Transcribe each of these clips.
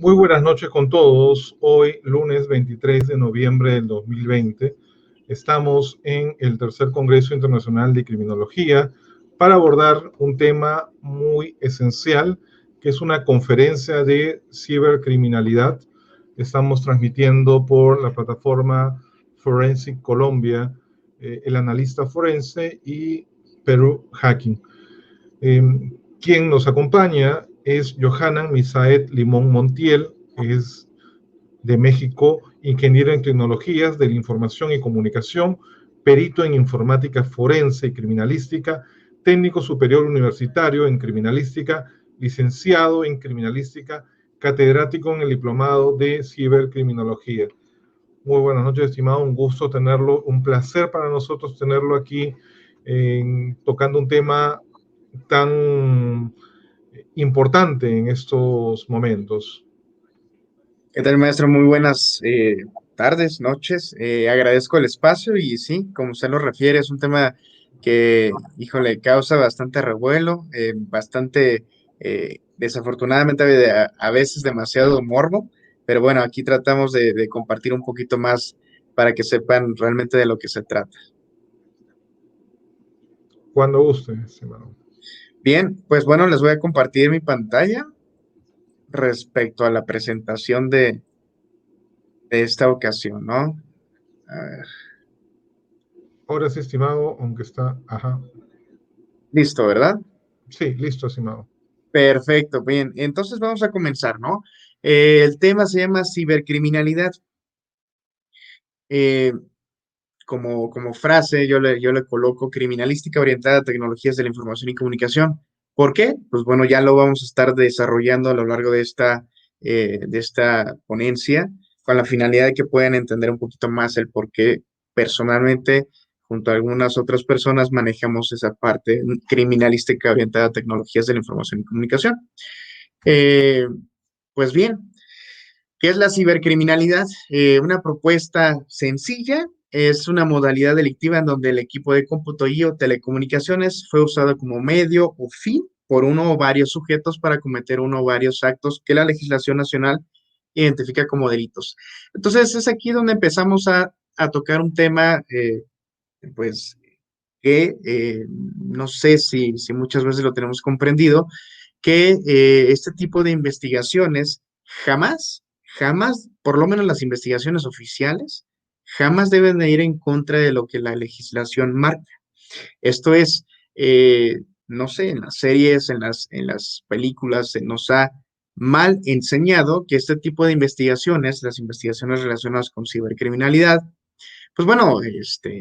Muy buenas noches con todos. Hoy, lunes 23 de noviembre del 2020, estamos en el tercer Congreso Internacional de Criminología para abordar un tema muy esencial, que es una conferencia de cibercriminalidad. Estamos transmitiendo por la plataforma Forensic Colombia, el analista forense y Perú Hacking. Quien nos acompaña es Johanan Misaet Limón Montiel, es de México, ingeniero en tecnologías de la información y comunicación, perito en informática forense y criminalística, técnico superior universitario en criminalística, licenciado en criminalística, catedrático en el diplomado de cibercriminología. Muy buenas noches, estimado, un gusto tenerlo, un placer para nosotros tenerlo aquí tocando un tema tan importante en estos momentos. ¿Qué tal, maestro? Muy buenas tardes, noches. Agradezco el espacio y sí, como usted lo refiere, es un tema que, híjole, causa bastante revuelo, bastante, desafortunadamente, a veces demasiado morbo, pero bueno, aquí tratamos de compartir un poquito más para que sepan realmente de lo que se trata. Cuando guste, estimado. Bien, pues bueno, les voy a compartir mi pantalla respecto a la presentación de esta ocasión, ¿no? A ver. Ahora sí, estimado, aunque está, ajá. Listo, ¿verdad? Sí, listo, estimado. Perfecto, bien. Entonces vamos a comenzar, ¿no? El tema se llama cibercriminalidad. Eh, como frase, yo le coloco criminalística orientada a tecnologías de la información y comunicación. ¿Por qué? Pues bueno, ya lo vamos a estar desarrollando a lo largo de esta ponencia, con la finalidad de que puedan entender un poquito más el por qué personalmente, junto a algunas otras personas, manejamos esa parte criminalística orientada a tecnologías de la información y comunicación. Eh, pues bien, ¿qué es la cibercriminalidad? Una propuesta sencilla, es una modalidad delictiva en donde el equipo de cómputo y o telecomunicaciones fue usado como medio o fin por uno o varios sujetos para cometer uno o varios actos que la legislación nacional identifica como delitos. Entonces, es aquí donde empezamos a tocar un tema, pues, que no sé si muchas veces lo tenemos comprendido, que este tipo de investigaciones jamás, por lo menos las investigaciones oficiales, jamás deben de ir en contra de lo que la legislación marca. Esto es, no sé, en las series, en las películas, se nos ha mal enseñado que este tipo de investigaciones, las investigaciones relacionadas con cibercriminalidad, pues bueno,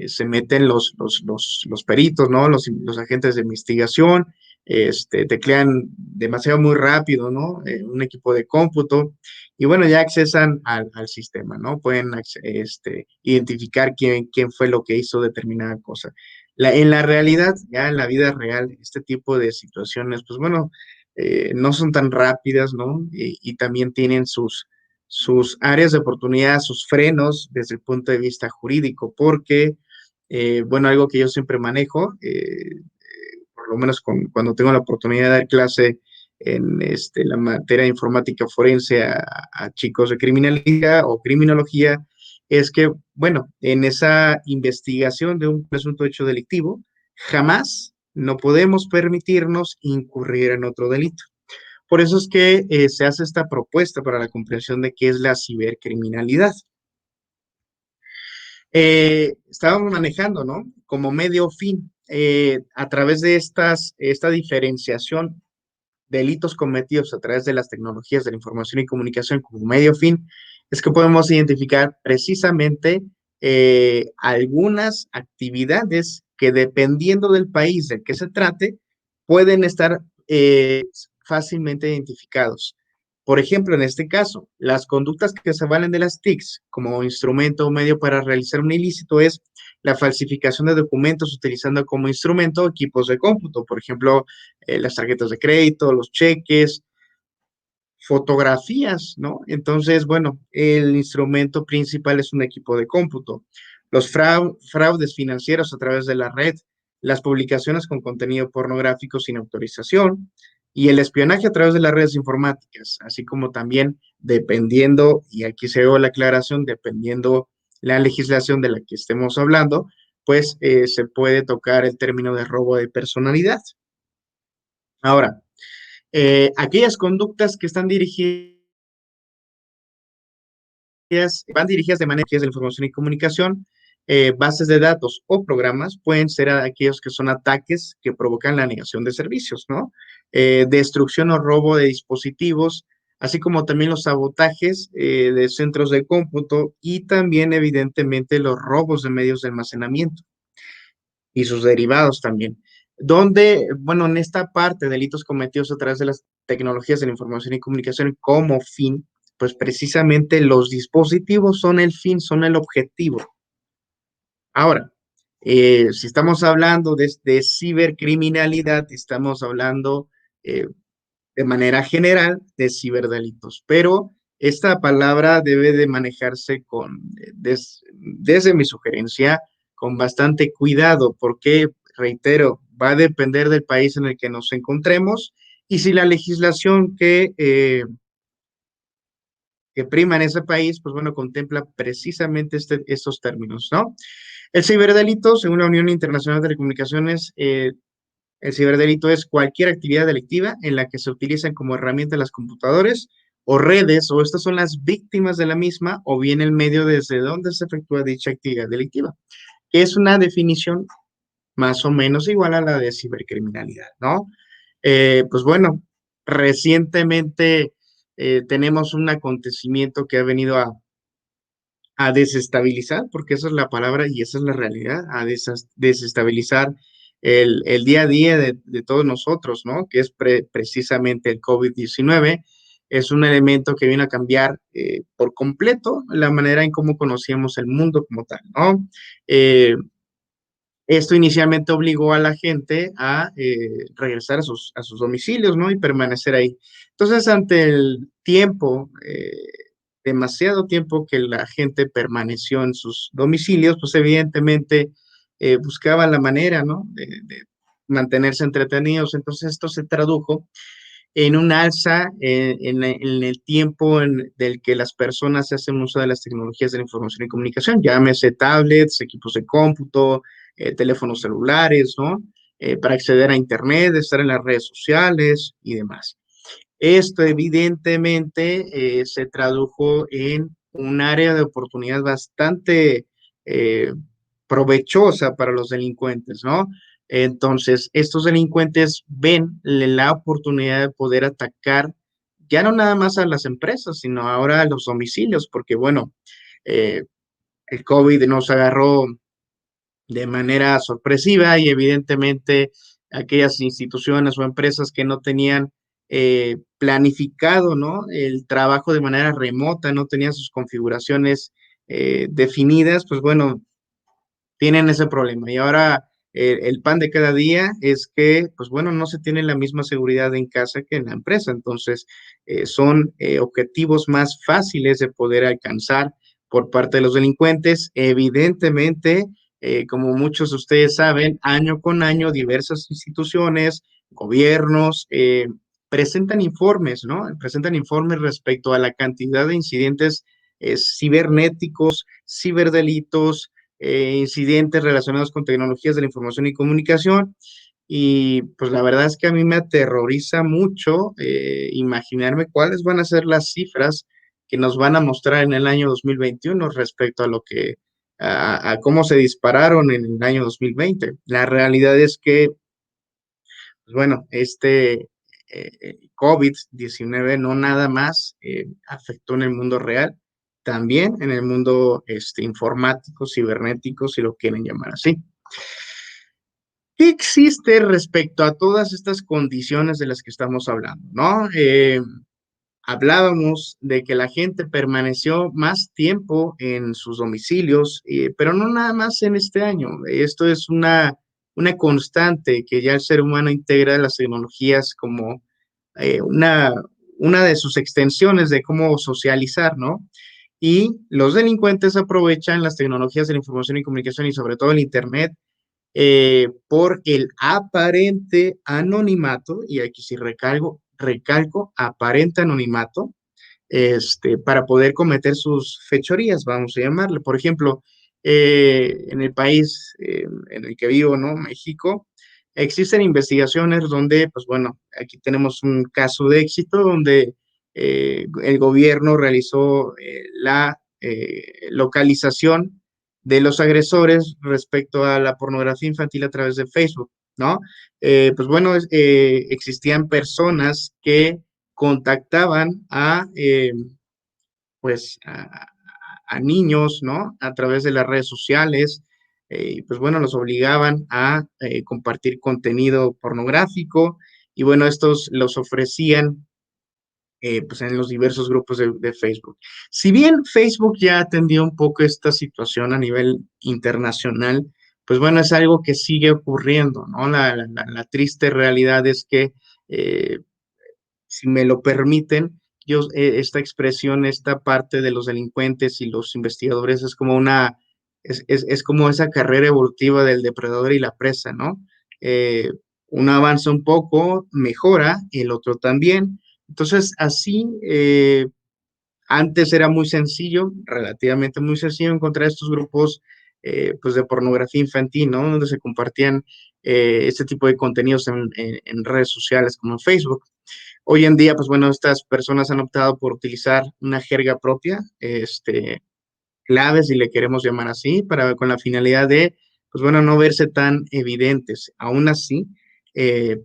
se meten los peritos, ¿no? Los agentes de investigación, teclean demasiado muy rápido, ¿no? Un equipo de cómputo, y bueno, ya accesan al sistema, ¿no? Pueden identificar quién fue lo que hizo determinada cosa. En la realidad, ya en la vida real, este tipo de situaciones, pues bueno, no son tan rápidas, ¿no? Y también tienen sus áreas de oportunidad, sus frenos desde el punto de vista jurídico, porque, bueno, algo que yo siempre manejo, por lo menos cuando tengo la oportunidad de dar clase en la materia de informática forense a chicos de criminalidad o criminología, es que, bueno, en esa investigación de un presunto hecho delictivo, jamás no podemos permitirnos incurrir en otro delito. Por eso es que se hace esta propuesta para la comprensión de qué es la cibercriminalidad. Estábamos manejando, ¿no? Como medio fin, a través de esta diferenciación, delitos cometidos a través de las tecnologías de la información y comunicación como medio fin, es que podemos identificar precisamente algunas actividades que, dependiendo del país del que se trate, pueden estar fácilmente identificados. Por ejemplo, en este caso, las conductas que se valen de las TICs como instrumento o medio para realizar un ilícito es la falsificación de documentos utilizando como instrumento equipos de cómputo, por ejemplo, las tarjetas de crédito, los cheques, fotografías, ¿no? Entonces, bueno, el instrumento principal es un equipo de cómputo. Los fraudes financieros a través de la red, las publicaciones con contenido pornográfico sin autorización, y el espionaje a través de las redes informáticas, así como también dependiendo, y aquí se ve la aclaración, dependiendo la legislación de la que estemos hablando, pues se puede tocar el término de robo de personalidad. Ahora, aquellas conductas que están dirigidas, van dirigidas de manera que es de la información y comunicación, bases de datos o programas pueden ser aquellos que son ataques que provocan la negación de servicios, ¿no? Destrucción o robo de dispositivos, así como también los sabotajes de centros de cómputo y también, evidentemente, los robos de medios de almacenamiento y sus derivados también. Donde, bueno, en esta parte, delitos cometidos a través de las tecnologías de la información y comunicación como fin, pues precisamente los dispositivos son el fin, son el objetivo. Ahora, si estamos hablando de cibercriminalidad, estamos hablando eh, de manera general de ciberdelitos, pero esta palabra debe de manejarse desde mi sugerencia, con bastante cuidado, porque, reitero, va a depender del país en el que nos encontremos y si la legislación que prima en ese país, pues bueno, contempla precisamente estos términos, ¿no? El ciberdelito, según la Unión Internacional de Telecomunicaciones, el ciberdelito es cualquier actividad delictiva en la que se utilizan como herramienta las computadores o redes, o estas son las víctimas de la misma, o bien el medio desde donde se efectúa dicha actividad delictiva, que es una definición más o menos igual a la de cibercriminalidad, ¿no? Pues bueno, recientemente tenemos un acontecimiento que ha venido a desestabilizar, porque esa es la palabra y esa es la realidad, a desestabilizar el día a día de todos nosotros, ¿no? Que es precisamente el COVID-19. Es un elemento que viene a cambiar por completo la manera en cómo conocíamos el mundo como tal, ¿no? Esto inicialmente obligó a la gente a regresar a sus domicilios, ¿no? Y permanecer ahí. Entonces, ante el tiempo, demasiado tiempo que la gente permaneció en sus domicilios, pues evidentemente buscaban la manera, ¿no? De mantenerse entretenidos. Entonces, esto se tradujo en un alza en el tiempo del que las personas hacen uso de las tecnologías de la información y comunicación, llámese tablets, equipos de cómputo, teléfonos celulares, ¿no? Para acceder a Internet, estar en las redes sociales y demás. Esto evidentemente se tradujo en un área de oportunidad bastante eh, provechosa para los delincuentes, ¿no? Entonces, estos delincuentes ven la oportunidad de poder atacar ya no nada más a las empresas, sino ahora a los domicilios, porque bueno, eh, el COVID nos agarró de manera sorpresiva y evidentemente aquellas instituciones o empresas que no tenían planificado, ¿no? El trabajo de manera remota, no tenían sus configuraciones definidas, pues bueno, tienen ese problema. Y ahora el pan de cada día es que, pues bueno, no se tiene la misma seguridad en casa que en la empresa. Entonces, son objetivos más fáciles de poder alcanzar por parte de los delincuentes. Evidentemente, como muchos de ustedes saben, año con año diversas instituciones, gobiernos, presentan informes, ¿no? Presentan informes respecto a la cantidad de incidentes cibernéticos, ciberdelitos, incidentes relacionados con tecnologías de la información y comunicación. Y pues la verdad es que a mí me aterroriza mucho imaginarme cuáles van a ser las cifras que nos van a mostrar en el año 2021 respecto a lo que, a cómo se dispararon en el año 2020. La realidad es que, pues bueno, COVID-19 no nada más afectó en el mundo real, también en el mundo informático, cibernético, si lo quieren llamar así. ¿Qué existe respecto a todas estas condiciones de las que estamos hablando, no? Hablábamos de que la gente permaneció más tiempo en sus domicilios, pero no nada más en este año. Esto es una constante que ya el ser humano integra las tecnologías como eh, una, una de sus extensiones de cómo socializar, ¿no? Y los delincuentes aprovechan las tecnologías de la información y comunicación y sobre todo el Internet por el aparente anonimato, y aquí sí recalco, aparente anonimato, para poder cometer sus fechorías, vamos a llamarle. Por ejemplo, en el país en el que vivo, ¿no? México, existen investigaciones donde, pues bueno, aquí tenemos un caso de éxito donde el gobierno realizó la localización de los agresores respecto a la pornografía infantil a través de Facebook, ¿no? Pues bueno, existían personas que contactaban pues, a niños, ¿no? A través de las redes sociales, y pues bueno, los obligaban a compartir contenido pornográfico, y bueno, estos los ofrecían pues en los diversos grupos de Facebook. Si bien Facebook ya atendió un poco esta situación a nivel internacional, pues bueno, es algo que sigue ocurriendo, ¿no? La triste realidad es que eh, si me lo permiten, yo, esta expresión, esta parte de los delincuentes y los investigadores es como es como esa carrera evolutiva del depredador y la presa, ¿no? Eh, uno avanza un poco, mejora, el otro también. Entonces, así, antes era muy sencillo, relativamente muy sencillo encontrar estos grupos, pues de pornografía infantil, ¿no? Donde se compartían este tipo de contenidos en redes sociales como en Facebook. Hoy en día, pues bueno, estas personas han optado por utilizar una jerga propia, clave, si le queremos llamar así, con la finalidad de, pues bueno, no verse tan evidentes. Aún así,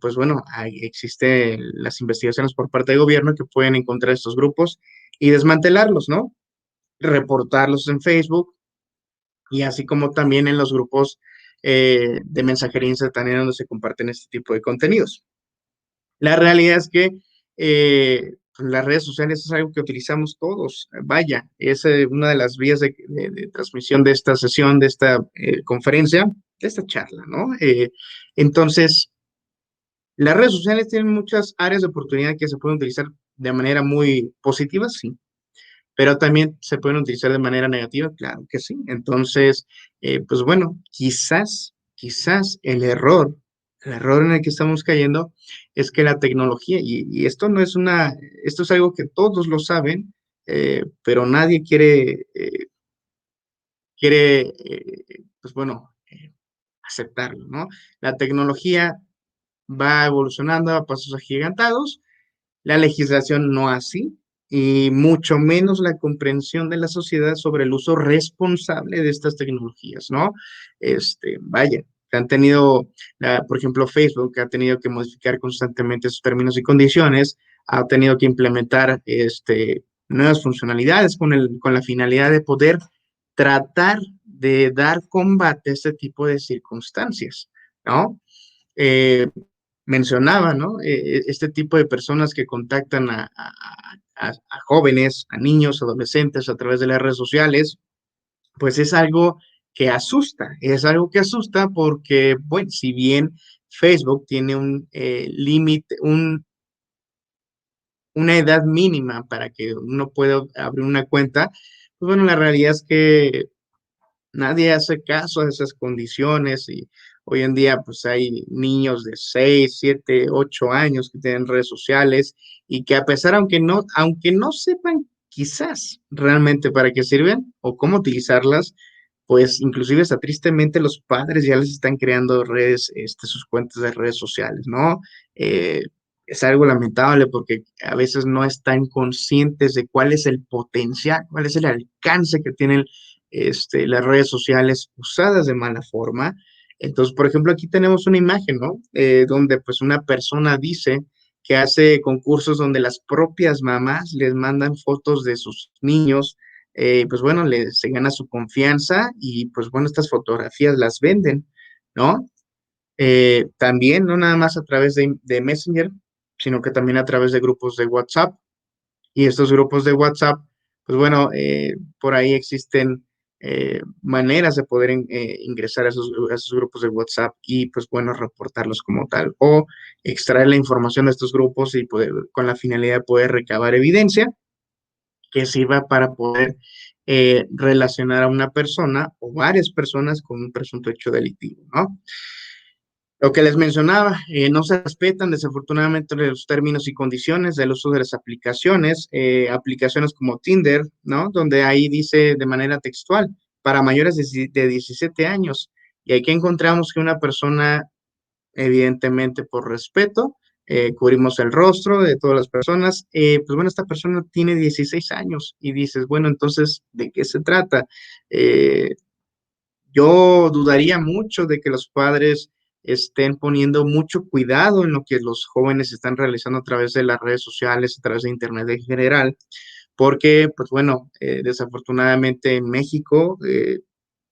pues bueno, existen las investigaciones por parte del gobierno que pueden encontrar estos grupos y desmantelarlos, ¿no? Reportarlos en Facebook y así como también en los grupos de mensajería instantánea donde se comparten este tipo de contenidos. La realidad es que pues, las redes sociales es algo que utilizamos todos. Vaya, es una de las vías de transmisión de esta sesión, de esta conferencia, de esta charla, ¿no? Entonces, las redes sociales tienen muchas áreas de oportunidad que se pueden utilizar de manera muy positiva, sí, pero también se pueden utilizar de manera negativa, claro que sí. Entonces, pues bueno, quizás el error en el que estamos cayendo es que la tecnología, y esto no es esto es algo que todos lo saben, pero nadie pues bueno, aceptarlo, ¿no? La tecnología va evolucionando a pasos agigantados, la legislación no así, y mucho menos la comprensión de la sociedad sobre el uso responsable de estas tecnologías, ¿no? Vaya, han tenido, por ejemplo, Facebook ha tenido que modificar constantemente sus términos y condiciones, ha tenido que implementar nuevas funcionalidades con la finalidad de poder tratar de dar combate a este tipo de circunstancias, ¿no? Eh, mencionaba, ¿no? Este tipo de personas que contactan a jóvenes, a niños, adolescentes a través de las redes sociales, pues es algo que asusta porque, bueno, si bien Facebook tiene un límite, una edad mínima para que uno pueda abrir una cuenta, pues bueno, la realidad es que nadie hace caso a esas condiciones y hoy en día pues hay niños de 6 7 8 años que tienen redes sociales y que a pesar, aunque no sepan quizás realmente para qué sirven o cómo utilizarlas, pues inclusive hasta tristemente los padres ya les están creando redes, sus cuentas de redes sociales, ¿no? Eh, es algo lamentable porque a veces no están conscientes de cuál es el potencial, cuál es el alcance que tienen las redes sociales usadas de mala forma. Entonces, por ejemplo, aquí tenemos una imagen, ¿no? Donde pues una persona dice que hace concursos donde las propias mamás les mandan fotos de sus niños, pues bueno, se gana su confianza y pues bueno, estas fotografías las venden, ¿no? También, no nada más a través de Messenger, sino que también a través de grupos de WhatsApp. Y estos grupos de WhatsApp, pues bueno, por ahí existen maneras de poder ingresar a esos grupos de WhatsApp y pues bueno, reportarlos como tal o extraer la información de estos grupos y poder, con la finalidad de poder recabar evidencia que sirva para poder relacionar a una persona o varias personas con un presunto hecho delictivo, ¿no? Lo que les mencionaba, no se respetan desafortunadamente los términos y condiciones del uso de las aplicaciones, aplicaciones como Tinder, ¿no? Donde ahí dice de manera textual, para mayores de 17 años. Y aquí encontramos que una persona, evidentemente por respeto, cubrimos el rostro de todas las personas, pues bueno, esta persona tiene 16 años y dices, bueno, entonces, ¿de qué se trata? Eh, yo dudaría mucho de que los padres estén poniendo mucho cuidado en lo que los jóvenes están realizando a través de las redes sociales, a través de Internet en general, porque, pues bueno, desafortunadamente en México,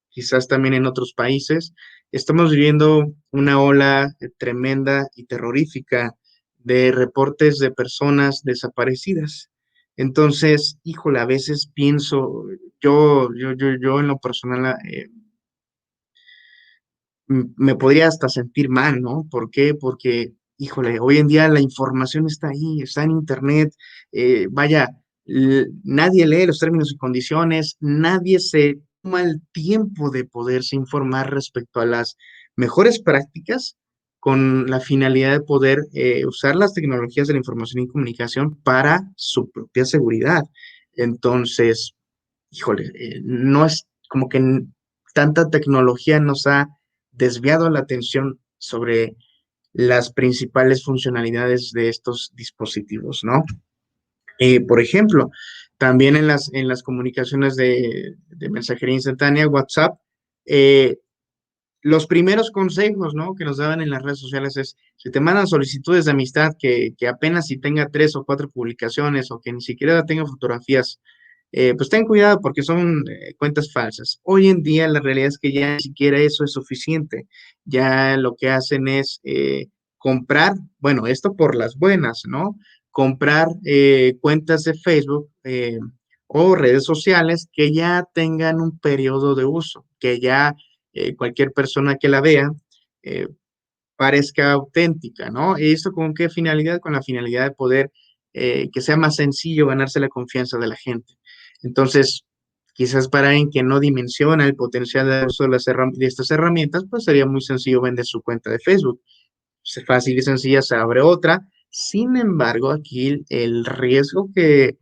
quizás también en otros países, estamos viviendo una ola tremenda y terrorífica de reportes de personas desaparecidas. Entonces, híjole, a veces pienso, yo en lo personal, me podría hasta sentir mal, ¿no? ¿Por qué? Porque, híjole, hoy en día la información está ahí, está en internet, vaya, nadie lee los términos y condiciones, nadie se toma el tiempo de poderse informar respecto a las mejores prácticas con la finalidad de poder usar las tecnologías de la información y comunicación para su propia seguridad. Entonces, híjole, no es como que tanta tecnología nos ha desviado la atención sobre las principales funcionalidades de estos dispositivos, ¿no? Por ejemplo, también en las comunicaciones de mensajería instantánea, WhatsApp, eh, los primeros consejos, ¿no? Que nos daban en las redes sociales es, si te mandan solicitudes de amistad que apenas si tenga 3 o 4 publicaciones o que ni siquiera tenga fotografías, pues ten cuidado porque son cuentas falsas. Hoy en día la realidad es que ya ni siquiera eso es suficiente. Ya lo que hacen es comprar, bueno, esto por las buenas, ¿no? Comprar cuentas de Facebook o redes sociales que ya tengan un periodo de uso, que ya cualquier persona que la vea eh, parezca auténtica, ¿no? ¿Y esto con qué finalidad? Con la finalidad de poder que sea más sencillo ganarse la confianza de la gente. Entonces, quizás para alguien que no dimensiona el potencial de uso de, de estas herramientas, pues sería muy sencillo vender su cuenta de Facebook. Es fácil y sencilla, se abre otra. Sin embargo, aquí el riesgo que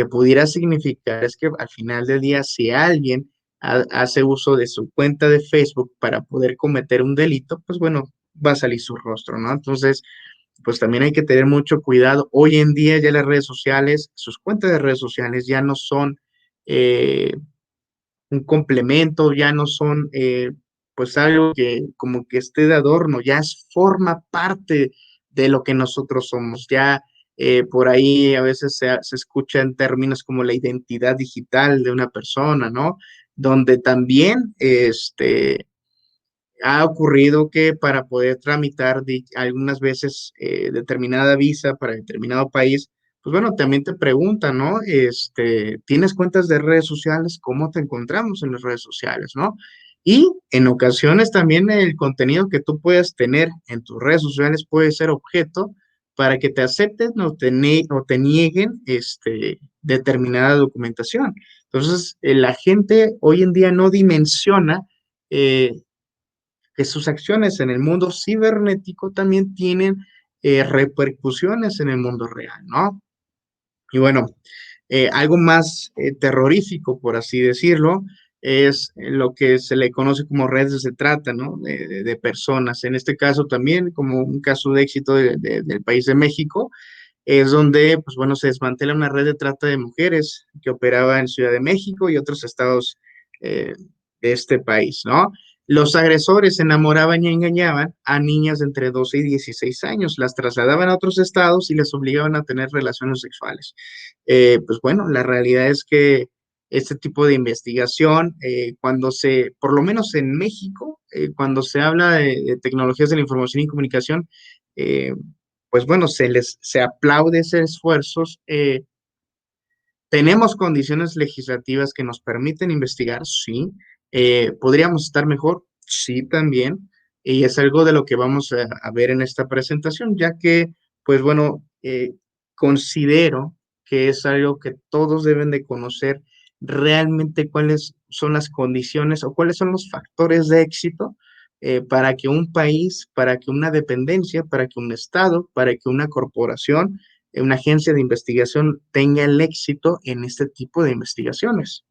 pudiera significar es que al final del día, si alguien hace uso de su cuenta de Facebook para poder cometer un delito, pues bueno, va a salir su rostro, ¿no? Entonces, pues también hay que tener mucho cuidado. Hoy en día ya las redes sociales, sus cuentas de redes sociales ya no son eh, un complemento, ya no son pues algo que como que esté de adorno, ya forma parte de lo que nosotros somos. Ya por ahí a veces se escuchan términos como la identidad digital de una persona, ¿no? Donde también ha ocurrido que para poder tramitar algunas veces determinada visa para determinado país, pues bueno, también te preguntan, ¿no? ¿Tienes cuentas de redes sociales? ¿Cómo te encontramos en las redes sociales, ¿no? Y en ocasiones también el contenido que tú puedas tener en tus redes sociales puede ser objeto para que te acepten o te nieguen determinada documentación. Entonces, la gente hoy en día no dimensiona eh, que sus acciones en el mundo cibernético también tienen repercusiones en el mundo real, ¿no? Y bueno, algo más terrorífico, por así decirlo, es lo que se le conoce como redes de trata, ¿no? De personas. En este caso también, como un caso de éxito del país de México, es donde, pues bueno, se desmantela una red de trata de mujeres que operaba en Ciudad de México y otros estados eh, de este país, ¿no? Los agresores enamoraban y engañaban a niñas de entre 12 y 16 años, las trasladaban a otros estados y les obligaban a tener relaciones sexuales. Pues bueno, la realidad es que este tipo de investigación, por lo menos en México, cuando se habla de tecnologías de la información y comunicación, eh, pues bueno, se aplaude ese esfuerzos. Tenemos condiciones legislativas que nos permiten investigar, sí. ¿Podríamos estar mejor? Sí, también. Y es algo de lo que vamos a ver en esta presentación, ya que, pues bueno, considero que es algo que todos deben de conocer realmente cuáles son las condiciones o cuáles son los factores de éxito para que un país, para que una dependencia, para que un estado, para que una corporación, una agencia de investigación tenga el éxito en este tipo de investigaciones.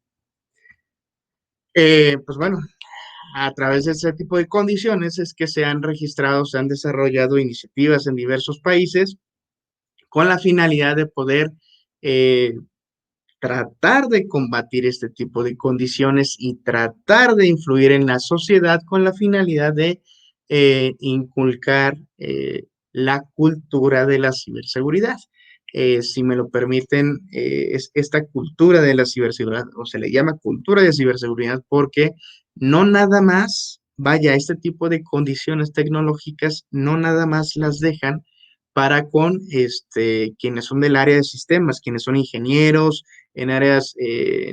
Pues bueno, a través de ese tipo de condiciones es que se han registrado, se han desarrollado iniciativas en diversos países con la finalidad de poder eh, tratar de combatir este tipo de condiciones y tratar de influir en la sociedad con la finalidad de inculcar la cultura de la ciberseguridad. Si me lo permiten, es esta cultura de la ciberseguridad, o se le llama cultura de ciberseguridad, porque no nada más, vaya, este tipo de condiciones tecnológicas no nada más las dejan para con quienes son del área de sistemas, quienes son ingenieros, en áreas,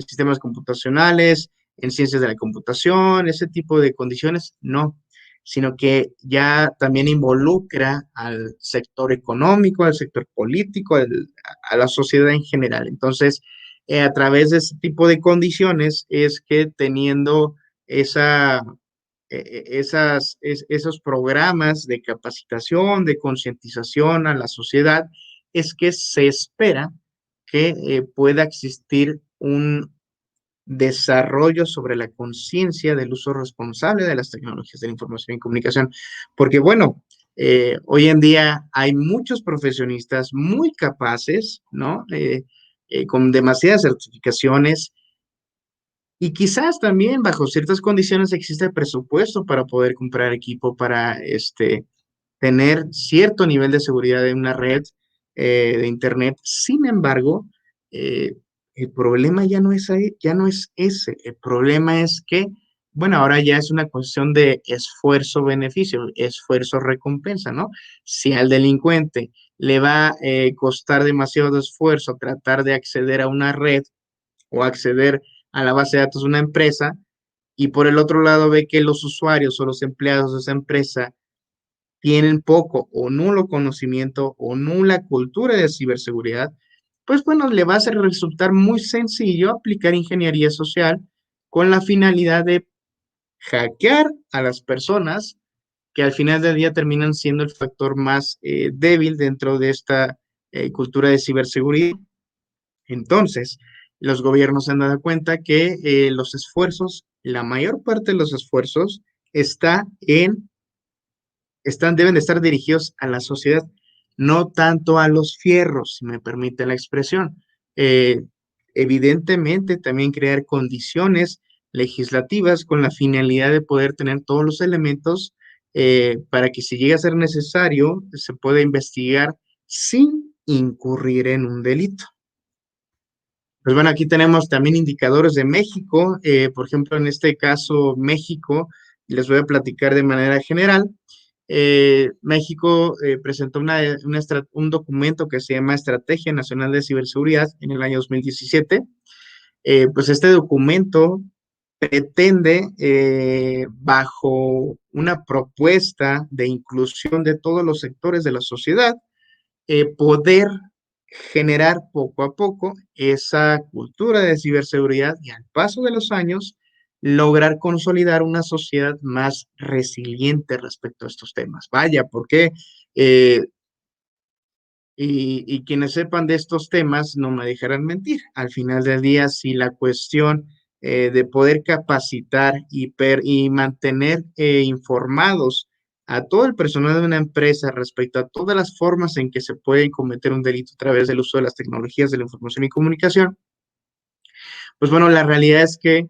sistemas computacionales, en ciencias de la computación, ese tipo de condiciones, no, sino que ya también involucra al sector económico, al sector político, a la sociedad en general. Entonces, a través de ese tipo de condiciones es que teniendo esa, esos programas de capacitación, de concientización a la sociedad, es que se espera que pueda existir un desarrollo sobre la conciencia del uso responsable de las tecnologías de la información y comunicación. Porque bueno, hoy en día hay muchos profesionistas muy capaces, ¿no? Con demasiadas certificaciones y quizás también bajo ciertas condiciones existe el presupuesto para poder comprar equipo para tener cierto nivel de seguridad en una red de Internet. Sin embargo, eh, el problema ya no es ahí, ya no es ese. El problema es que, bueno, ahora ya es una cuestión de esfuerzo-beneficio, esfuerzo-recompensa, ¿no? Si al delincuente le va a costar demasiado esfuerzo tratar de acceder a una red o acceder a la base de datos de una empresa, y por el otro lado ve que los usuarios o los empleados de esa empresa tienen poco o nulo conocimiento o nula cultura de ciberseguridad, pues bueno, le va a resultar muy sencillo aplicar ingeniería social con la finalidad de hackear a las personas que al final del día terminan siendo el factor más débil dentro de esta cultura de ciberseguridad. Entonces, los gobiernos se han dado cuenta que los esfuerzos, la mayor parte de los esfuerzos está deben de estar dirigidos a la sociedad, no tanto a los fierros, si me permite la expresión. Eh, Evidentemente, también crear condiciones legislativas con la finalidad de poder tener todos los elementos para que si llega a ser necesario, se pueda investigar sin incurrir en un delito. Pues bueno, aquí tenemos también indicadores de México. Por ejemplo, en este caso, México, les voy a platicar de manera general. México presentó un documento que se llama Estrategia Nacional de Ciberseguridad en el año 2017. Pues este documento pretende, bajo una propuesta de inclusión de todos los sectores de la sociedad, poder generar poco a poco esa cultura de ciberseguridad y al paso de los años lograr consolidar una sociedad más resiliente respecto a estos temas. Vaya, porque y quienes sepan de estos temas no me dejarán mentir. Al final del día, si la cuestión de poder capacitar y mantener informados a todo el personal de una empresa respecto a todas las formas en que se puede cometer un delito a través del uso de las tecnologías de la información y comunicación, pues bueno, la realidad es que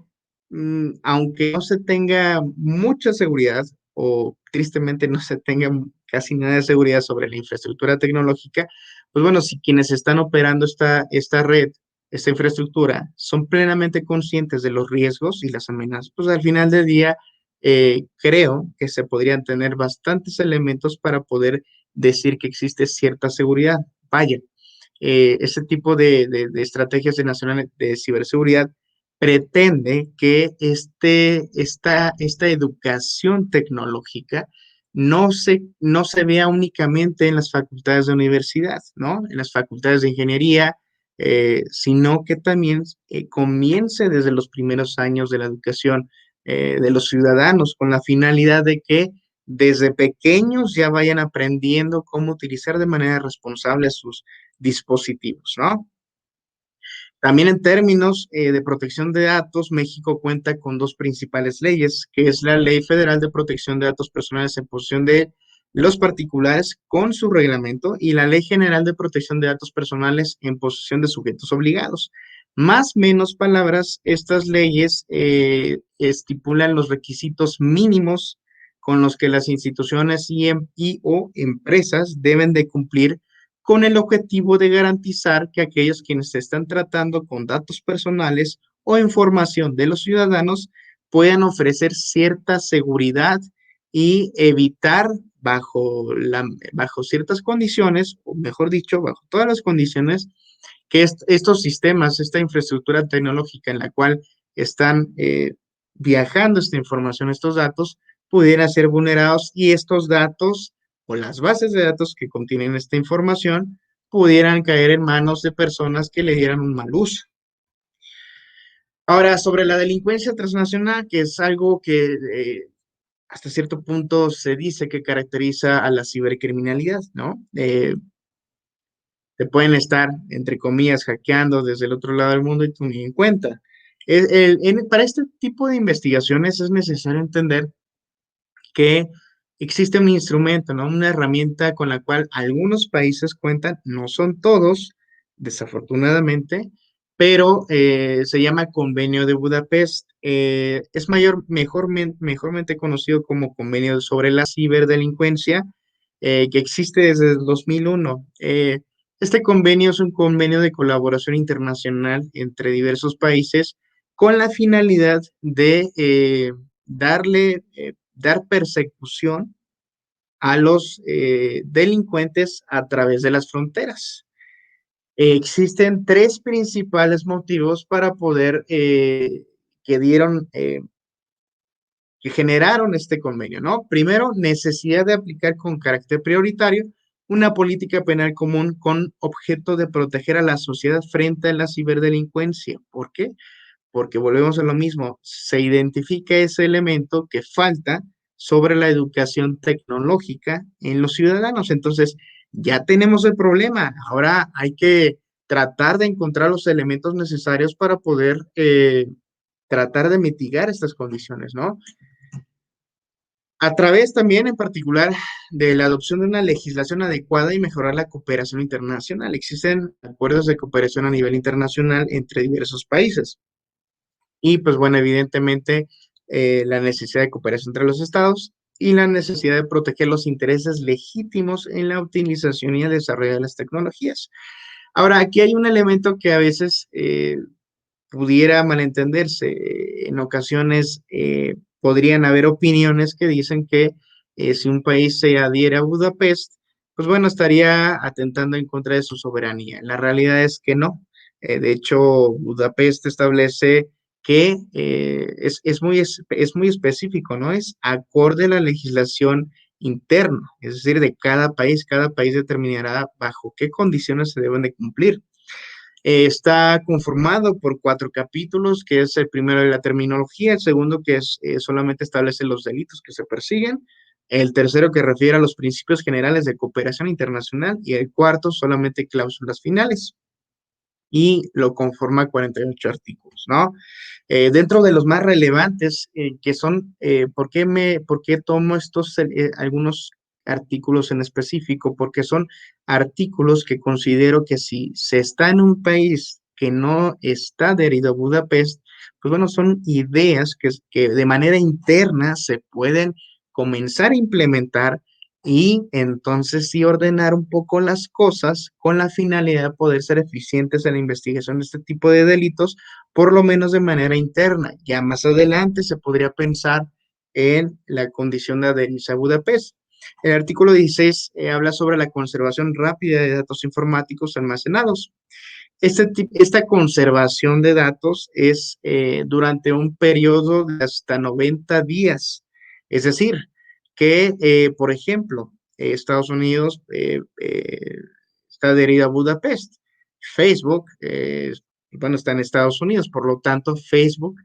aunque no se tenga mucha seguridad o tristemente no se tenga casi nada de seguridad sobre la infraestructura tecnológica, pues bueno, si quienes están operando esta red, esta infraestructura, son plenamente conscientes de los riesgos y las amenazas, pues al final del día creo que se podrían tener bastantes elementos para poder decir que existe cierta seguridad. Vaya, ese tipo de estrategias de nacional de ciberseguridad pretende que esta educación tecnológica no se vea únicamente en las facultades de universidad, ¿no? En las facultades de ingeniería, sino que también comience desde los primeros años de la educación de los ciudadanos, con la finalidad de que desde pequeños ya vayan aprendiendo cómo utilizar de manera responsable sus dispositivos, ¿no? También en términos de protección de datos, México cuenta con dos principales leyes, que es la Ley Federal de Protección de Datos Personales en posesión de los particulares con su reglamento y la Ley General de Protección de Datos Personales en posesión de sujetos obligados. Más menos palabras, estas leyes estipulan los requisitos mínimos con los que las instituciones y o empresas deben de cumplir con el objetivo de garantizar que aquellos quienes se están tratando con datos personales o información de los ciudadanos puedan ofrecer cierta seguridad y evitar bajo ciertas condiciones, o mejor dicho, bajo todas las condiciones, que estos sistemas, esta infraestructura tecnológica en la cual están viajando esta información, estos datos, pudieran ser vulnerados y estos datos o las bases de datos que contienen esta información pudieran caer en manos de personas que le dieran un mal uso. Ahora, sobre la delincuencia transnacional, que es algo que hasta cierto punto se dice que caracteriza a la cibercriminalidad, ¿no? Te pueden estar, entre comillas, hackeando desde el otro lado del mundo y tú ni en cuenta. Para este tipo de investigaciones es necesario entender que existe un instrumento, ¿no? Una herramienta con la cual algunos países cuentan, no son todos, desafortunadamente, pero se llama Convenio de Budapest. Es mejormente conocido como Convenio sobre la Ciberdelincuencia, que existe desde el 2001. Este convenio es un convenio de colaboración internacional entre diversos países con la finalidad de dar persecución a los delincuentes a través de las fronteras. Existen tres principales motivos para poder que dieron, que generaron este convenio, ¿no? Primero, necesidad de aplicar con carácter prioritario una política penal común con objeto de proteger a la sociedad frente a la ciberdelincuencia. ¿Por qué? Porque volvemos a lo mismo, se identifica ese elemento que falta sobre la educación tecnológica en los ciudadanos. Entonces, ya tenemos el problema. Ahora hay que tratar de encontrar los elementos necesarios para poder tratar de mitigar estas condiciones, ¿no? A través también, en particular, de la adopción de una legislación adecuada y mejorar la cooperación internacional. Existen acuerdos de cooperación a nivel internacional entre diversos países. Y pues bueno, evidentemente la necesidad de cooperación entre los estados y la necesidad de proteger los intereses legítimos en la utilización y el desarrollo de las tecnologías. Ahora, aquí hay un elemento que a veces pudiera malentenderse. En ocasiones podrían haber opiniones que dicen que si un país se adhiere a Budapest, pues bueno, estaría atentando en contra de su soberanía. La realidad es que no. De hecho, Budapest establece que es muy específico, ¿no? Es acorde a la legislación interna, es decir, de cada país determinará bajo qué condiciones se deben de cumplir. Está conformado por 4 capítulos, que es el primero de la terminología, el segundo que solamente establece los delitos que se persiguen, el tercero que refiere a los principios generales de cooperación internacional y el cuarto solamente cláusulas finales y lo conforma 48 artículos, ¿no? Dentro de los más relevantes, que son, ¿por qué tomo estos algunos artículos en específico? Porque son artículos que considero que si se está en un país que no está adherido a Budapest, pues bueno, son ideas que de manera interna se pueden comenzar a implementar y entonces sí ordenar un poco las cosas con la finalidad de poder ser eficientes en la investigación de este tipo de delitos, por lo menos de manera interna. Ya más adelante se podría pensar en la condición de adherirse a Budapest. El artículo 16 habla sobre la conservación rápida de datos informáticos almacenados. Esta conservación de datos es durante un periodo de hasta 90 días. Es decir, que, por ejemplo, Estados Unidos está adherido a Budapest. Facebook, bueno, está en Estados Unidos, por lo tanto, Facebook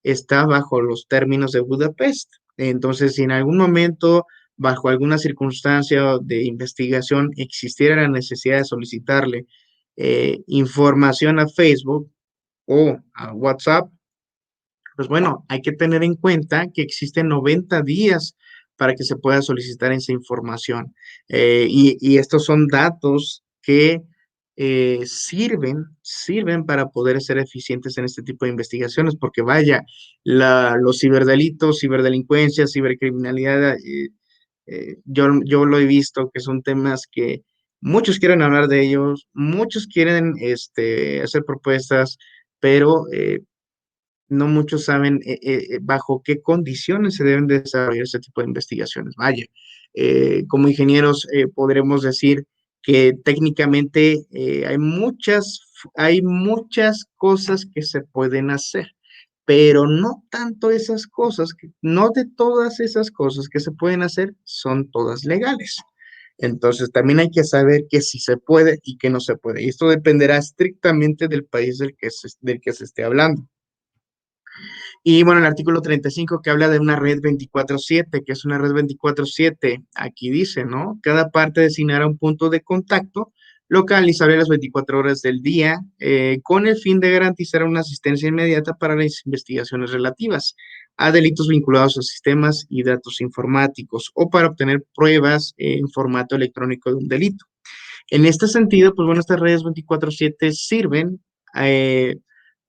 está bajo los términos de Budapest. Entonces, si en algún momento, bajo alguna circunstancia de investigación, existiera la necesidad de solicitarle información a Facebook o a WhatsApp, pues bueno, hay que tener en cuenta que existen 90 días para que se pueda solicitar esa información. Y estos son datos que sirven para poder ser eficientes en este tipo de investigaciones, porque vaya, los ciberdelitos, ciberdelincuencia, cibercriminalidad, yo lo he visto que son temas que muchos quieren hablar de ellos, muchos quieren hacer propuestas, pero no muchos saben bajo qué condiciones se deben desarrollar ese tipo de investigaciones. Vaya, como ingenieros podremos decir que técnicamente hay muchas cosas que se pueden hacer, pero no tanto esas cosas, no de todas esas cosas que se pueden hacer son todas legales. Entonces, también hay que saber que sí se puede y que no se puede. Y esto dependerá estrictamente del país del que se esté hablando. Y bueno, el artículo 35 que habla de una red 24/7, que es una red 24/7, aquí dice, ¿no? Cada parte designará un punto de contacto localizable las 24 horas del día, con el fin de garantizar una asistencia inmediata para las investigaciones relativas a delitos vinculados a sistemas y datos informáticos o para obtener pruebas en formato electrónico de un delito. En este sentido, pues bueno, estas redes 24/7 sirven eh,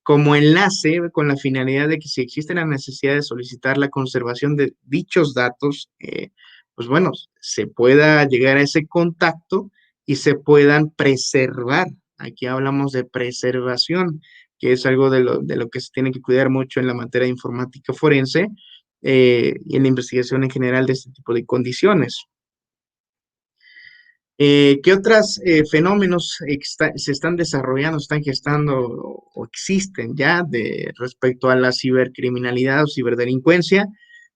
como enlace con la finalidad de que si existe la necesidad de solicitar la conservación de dichos datos, pues bueno, se pueda llegar a ese contacto y se puedan preservar. Aquí hablamos de preservación, que es algo de lo que se tiene que cuidar mucho en la materia de informática forense y en la investigación en general de este tipo de condiciones. ¿Qué otros fenómenos se están desarrollando, están gestando o existen ya de respecto a la cibercriminalidad o ciberdelincuencia?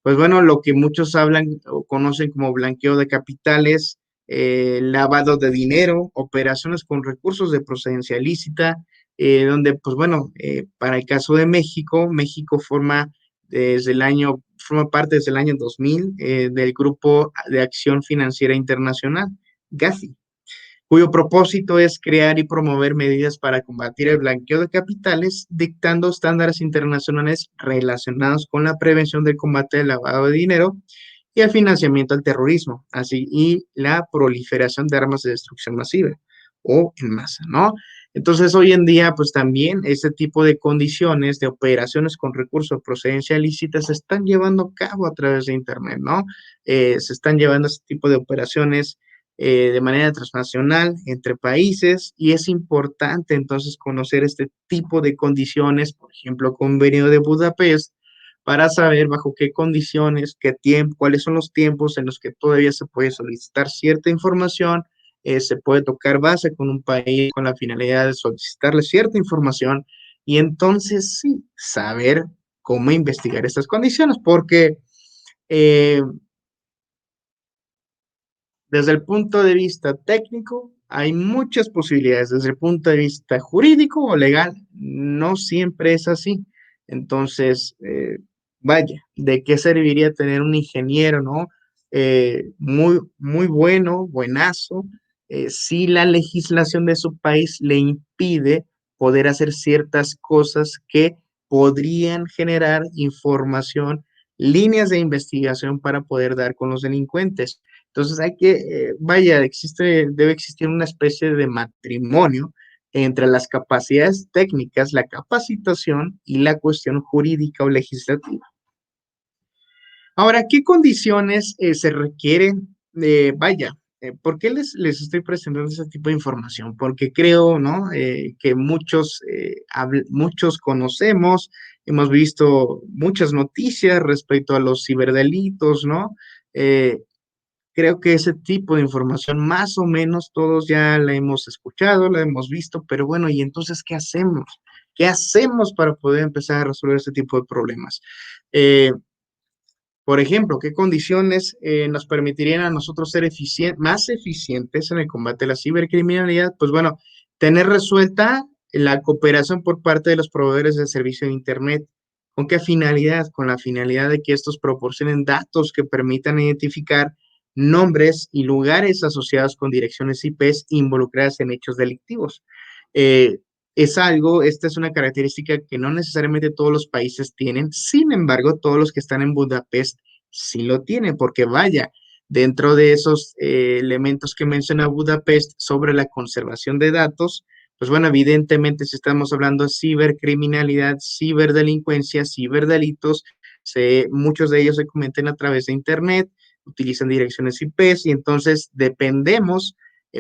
Pues bueno, lo que muchos hablan o conocen como blanqueo de capitales, lavado de dinero, operaciones con recursos de procedencia ilícita, donde, pues bueno, para el caso de México, México forma parte desde el año 2000 del Grupo de Acción Financiera Internacional, Gafi, cuyo propósito es crear y promover medidas para combatir el blanqueo de capitales, dictando estándares internacionales relacionados con la prevención del combate del lavado de dinero y el financiamiento al terrorismo, así y la proliferación de armas de destrucción masiva o en masa, ¿no? Entonces, hoy en día, pues también este tipo de condiciones de operaciones con recursos de procedencia ilícita se están llevando a cabo a través de Internet, ¿no? Se están llevando este tipo de operaciones de manera transnacional entre países y es importante entonces conocer este tipo de condiciones, por ejemplo, Convenio de Budapest, para saber bajo qué condiciones, qué tiempo, cuáles son los tiempos en los que todavía se puede solicitar cierta información, se puede tocar base con un país con la finalidad de solicitarle cierta información y entonces sí, saber cómo investigar estas condiciones, porque eh, desde el punto de vista técnico, hay muchas posibilidades. Desde el punto de vista jurídico o legal, no siempre es así. Entonces, vaya, ¿de qué serviría tener un ingeniero, no? Muy bueno, buenazo, si la legislación de su país le impide poder hacer ciertas cosas que podrían generar información, líneas de investigación para poder dar con los delincuentes. Entonces vaya, debe existir una especie de matrimonio entre las capacidades técnicas, la capacitación y la cuestión jurídica o legislativa. Ahora, ¿qué condiciones se requieren? Vaya, ¿por qué les estoy presentando ese tipo de información? Porque creo, ¿no? Que muchos conocemos, hemos visto muchas noticias respecto a los ciberdelitos, ¿no? Creo que ese tipo de información más o menos todos ya la hemos escuchado, la hemos visto, pero bueno, ¿y entonces qué hacemos? ¿Qué hacemos para poder empezar a resolver este tipo de problemas? Eh, por ejemplo, ¿qué condiciones nos permitirían a nosotros ser más eficientes en el combate a la cibercriminalidad? Pues bueno, Tener resuelta la cooperación por parte de los proveedores de servicio de Internet. ¿Con qué finalidad? Con la finalidad de que estos proporcionen datos que permitan identificar nombres y lugares asociados con direcciones IPs involucradas en hechos delictivos. Eh, esta es una característica que no necesariamente todos los países tienen, sin embargo, todos los que están en Budapest sí lo tienen, porque vaya, dentro de esos elementos que menciona Budapest sobre la conservación de datos, pues bueno, evidentemente si estamos hablando de cibercriminalidad, ciberdelincuencia, ciberdelitos, muchos de ellos se cometen a través de Internet, utilizan direcciones IPs y entonces dependemos,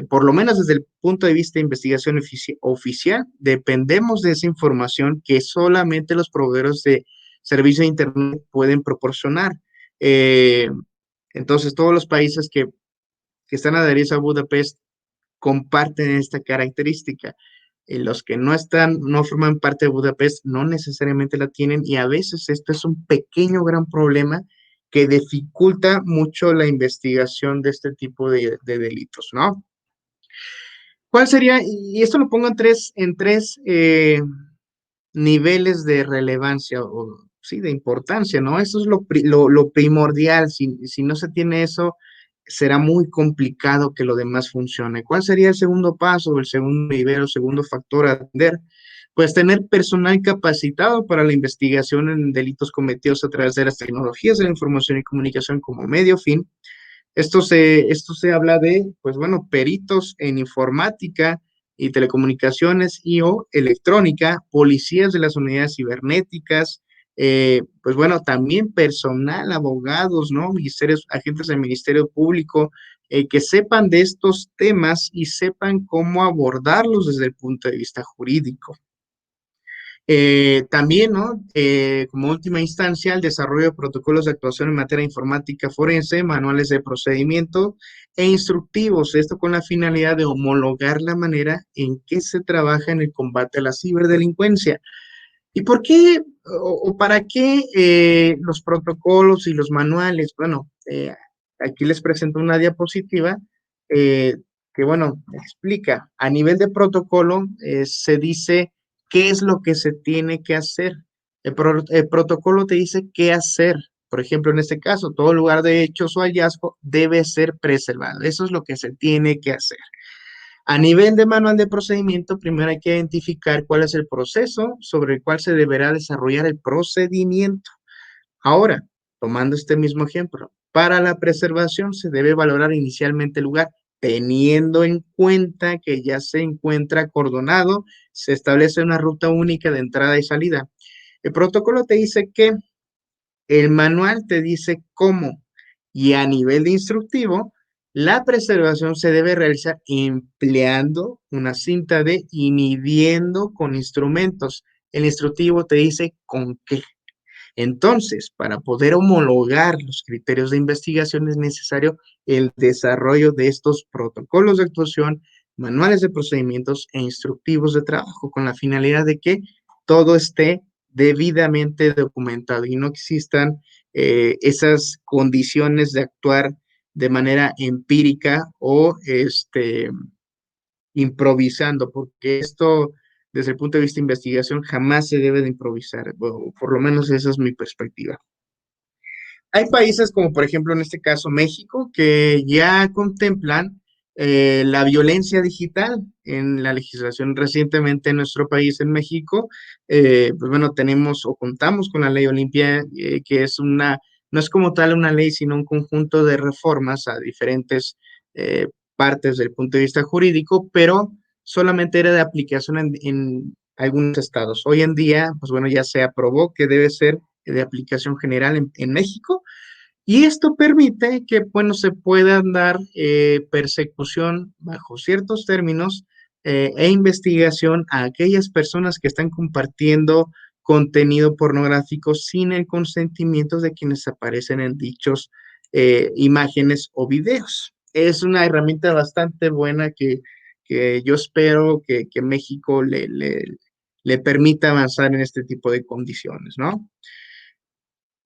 por lo menos desde el punto de vista de investigación oficial, dependemos de esa información que solamente los proveedores de servicio de Internet pueden proporcionar. Eh, entonces, todos los países que están adheridos a Budapest comparten esta característica. Los que no están, no forman parte de Budapest, no necesariamente la tienen y a veces esto es un pequeño gran problema que dificulta mucho la investigación de este tipo de delitos, ¿no? ¿Cuál sería? Y esto lo pongo en tres niveles de relevancia o sí, de importancia, ¿no? Eso es lo primordial. Si no se tiene eso, será muy complicado que lo demás funcione. ¿Cuál sería el segundo paso, el segundo nivel, el segundo factor a atender? Pues tener personal capacitado para la investigación en delitos cometidos a través de las tecnologías de la información y comunicación como medio fin. Esto se habla de, pues bueno, peritos en informática y telecomunicaciones y o electrónica, policías de las unidades cibernéticas, pues bueno, también personal, abogados, ¿no? Ministerios, agentes del Ministerio Público, que sepan de estos temas y sepan cómo abordarlos desde el punto de vista jurídico. También, ¿no? Como última instancia, el desarrollo de protocolos de actuación en materia informática forense, manuales de procedimiento e instructivos, esto con la finalidad de homologar la manera en que se trabaja en el combate a la ciberdelincuencia. ¿Y por qué o para qué los protocolos y los manuales? Bueno, aquí les presento una diapositiva eh, que, bueno, explica. A nivel de protocolo se dice qué es lo que se tiene que hacer. El protocolo te dice qué hacer. Por ejemplo, en este caso, todo lugar de hechos o hallazgo debe ser preservado. Eso es lo que se tiene que hacer. A nivel de manual de procedimiento, primero hay que identificar cuál es el proceso sobre el cual se deberá desarrollar el procedimiento. Ahora, tomando este mismo ejemplo, para la preservación se debe valorar inicialmente el lugar, teniendo en cuenta que ya se encuentra acordonado, se establece una ruta única de entrada y salida. El protocolo te dice que, el manual te dice cómo, y a nivel de instructivo, la preservación se debe realizar empleando una cinta de y midiendo con instrumentos. El instructivo te dice con qué. Entonces, para poder homologar los criterios de investigación es necesario el desarrollo de estos protocolos de actuación, manuales de procedimientos e instructivos de trabajo con la finalidad de que todo esté debidamente documentado y no existan esas condiciones de actuar de manera empírica o improvisando, porque esto, desde el punto de vista de investigación, jamás se debe de improvisar, o por lo menos esa es mi perspectiva. Hay países como por ejemplo en este caso México que ya contemplan la violencia digital en la legislación recientemente en nuestro país, en México. Pues bueno, tenemos o contamos con la ley Olimpia, que es no es como tal una ley, sino un conjunto de reformas a diferentes eh, partes del punto de vista jurídico, pero solamente era de aplicación en algunos estados. Hoy en día, pues bueno, ya se aprobó que debe ser de aplicación general en México. Y esto permite que, bueno, se puedan dar persecución bajo ciertos términos e investigación a aquellas personas que están compartiendo contenido pornográfico sin el consentimiento de quienes aparecen en dichos imágenes o videos. Es una herramienta bastante buena que yo espero que México le permita avanzar en este tipo de condiciones, ¿no?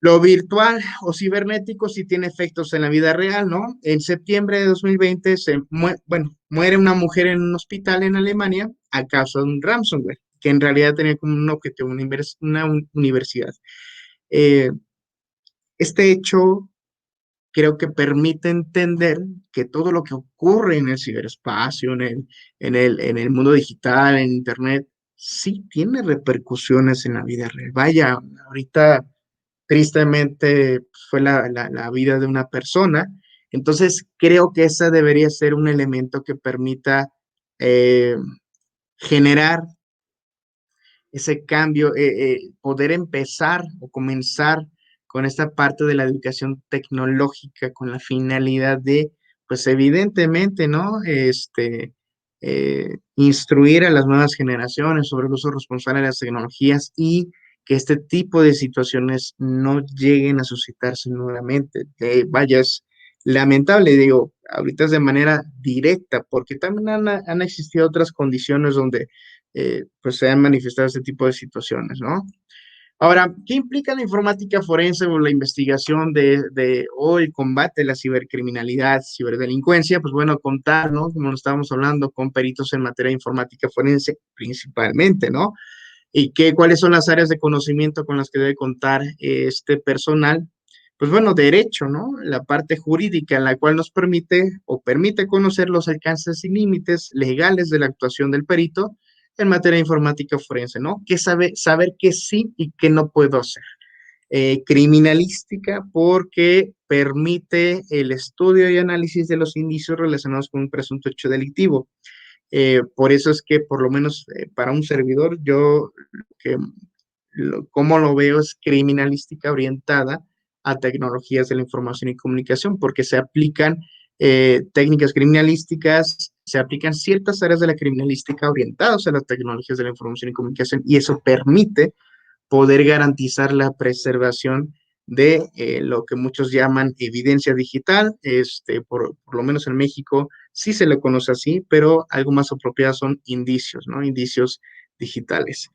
Lo virtual o cibernético sí tiene efectos en la vida real, ¿no? En septiembre de 2020 muere una mujer en un hospital en Alemania a causa de un ransomware, que en realidad tenía como un objetivo una universidad. Eh, este hecho creo que permite entender que todo lo que ocurre en el ciberespacio, en el mundo digital, en Internet, sí tiene repercusiones en la vida real. Vaya, ahorita tristemente fue la vida de una persona, entonces creo que ese debería ser un elemento que permita eh, generar ese cambio, poder empezar o comenzar con esta parte de la educación tecnológica con la finalidad de, pues evidentemente, ¿no? Instruir a las nuevas generaciones sobre el uso responsable de las tecnologías y que este tipo de situaciones no lleguen a suscitarse nuevamente. Vaya, es lamentable, digo, ahorita es de manera directa, porque también han existido otras condiciones donde pues se han manifestado este tipo de situaciones, ¿no? Ahora, ¿qué implica la informática forense o la investigación o el combate de la cibercriminalidad, ciberdelincuencia? Pues bueno, contar, ¿no? Como lo estábamos hablando, con peritos en materia de informática forense principalmente, ¿no? Y cuáles son las áreas de conocimiento con las que debe contar este personal. Pues bueno, derecho, ¿no? La parte jurídica en la cual nos permite o permite conocer los alcances y límites legales de la actuación del perito en materia de informática forense, ¿no? Saber qué sí y qué no puedo hacer. Criminalística porque permite el estudio y análisis de los indicios relacionados con un presunto hecho delictivo. Por eso es que, por lo menos para un servidor, que, como lo veo es criminalística orientada a tecnologías de la información y comunicación, porque se aplican técnicas criminalísticas, se aplican ciertas áreas de la criminalística orientadas a las tecnologías de la información y comunicación, y eso permite poder garantizar la preservación de lo que muchos llaman evidencia digital. Por lo menos en México sí se le conoce así, pero algo más apropiado son indicios, ¿no? Indicios digitales.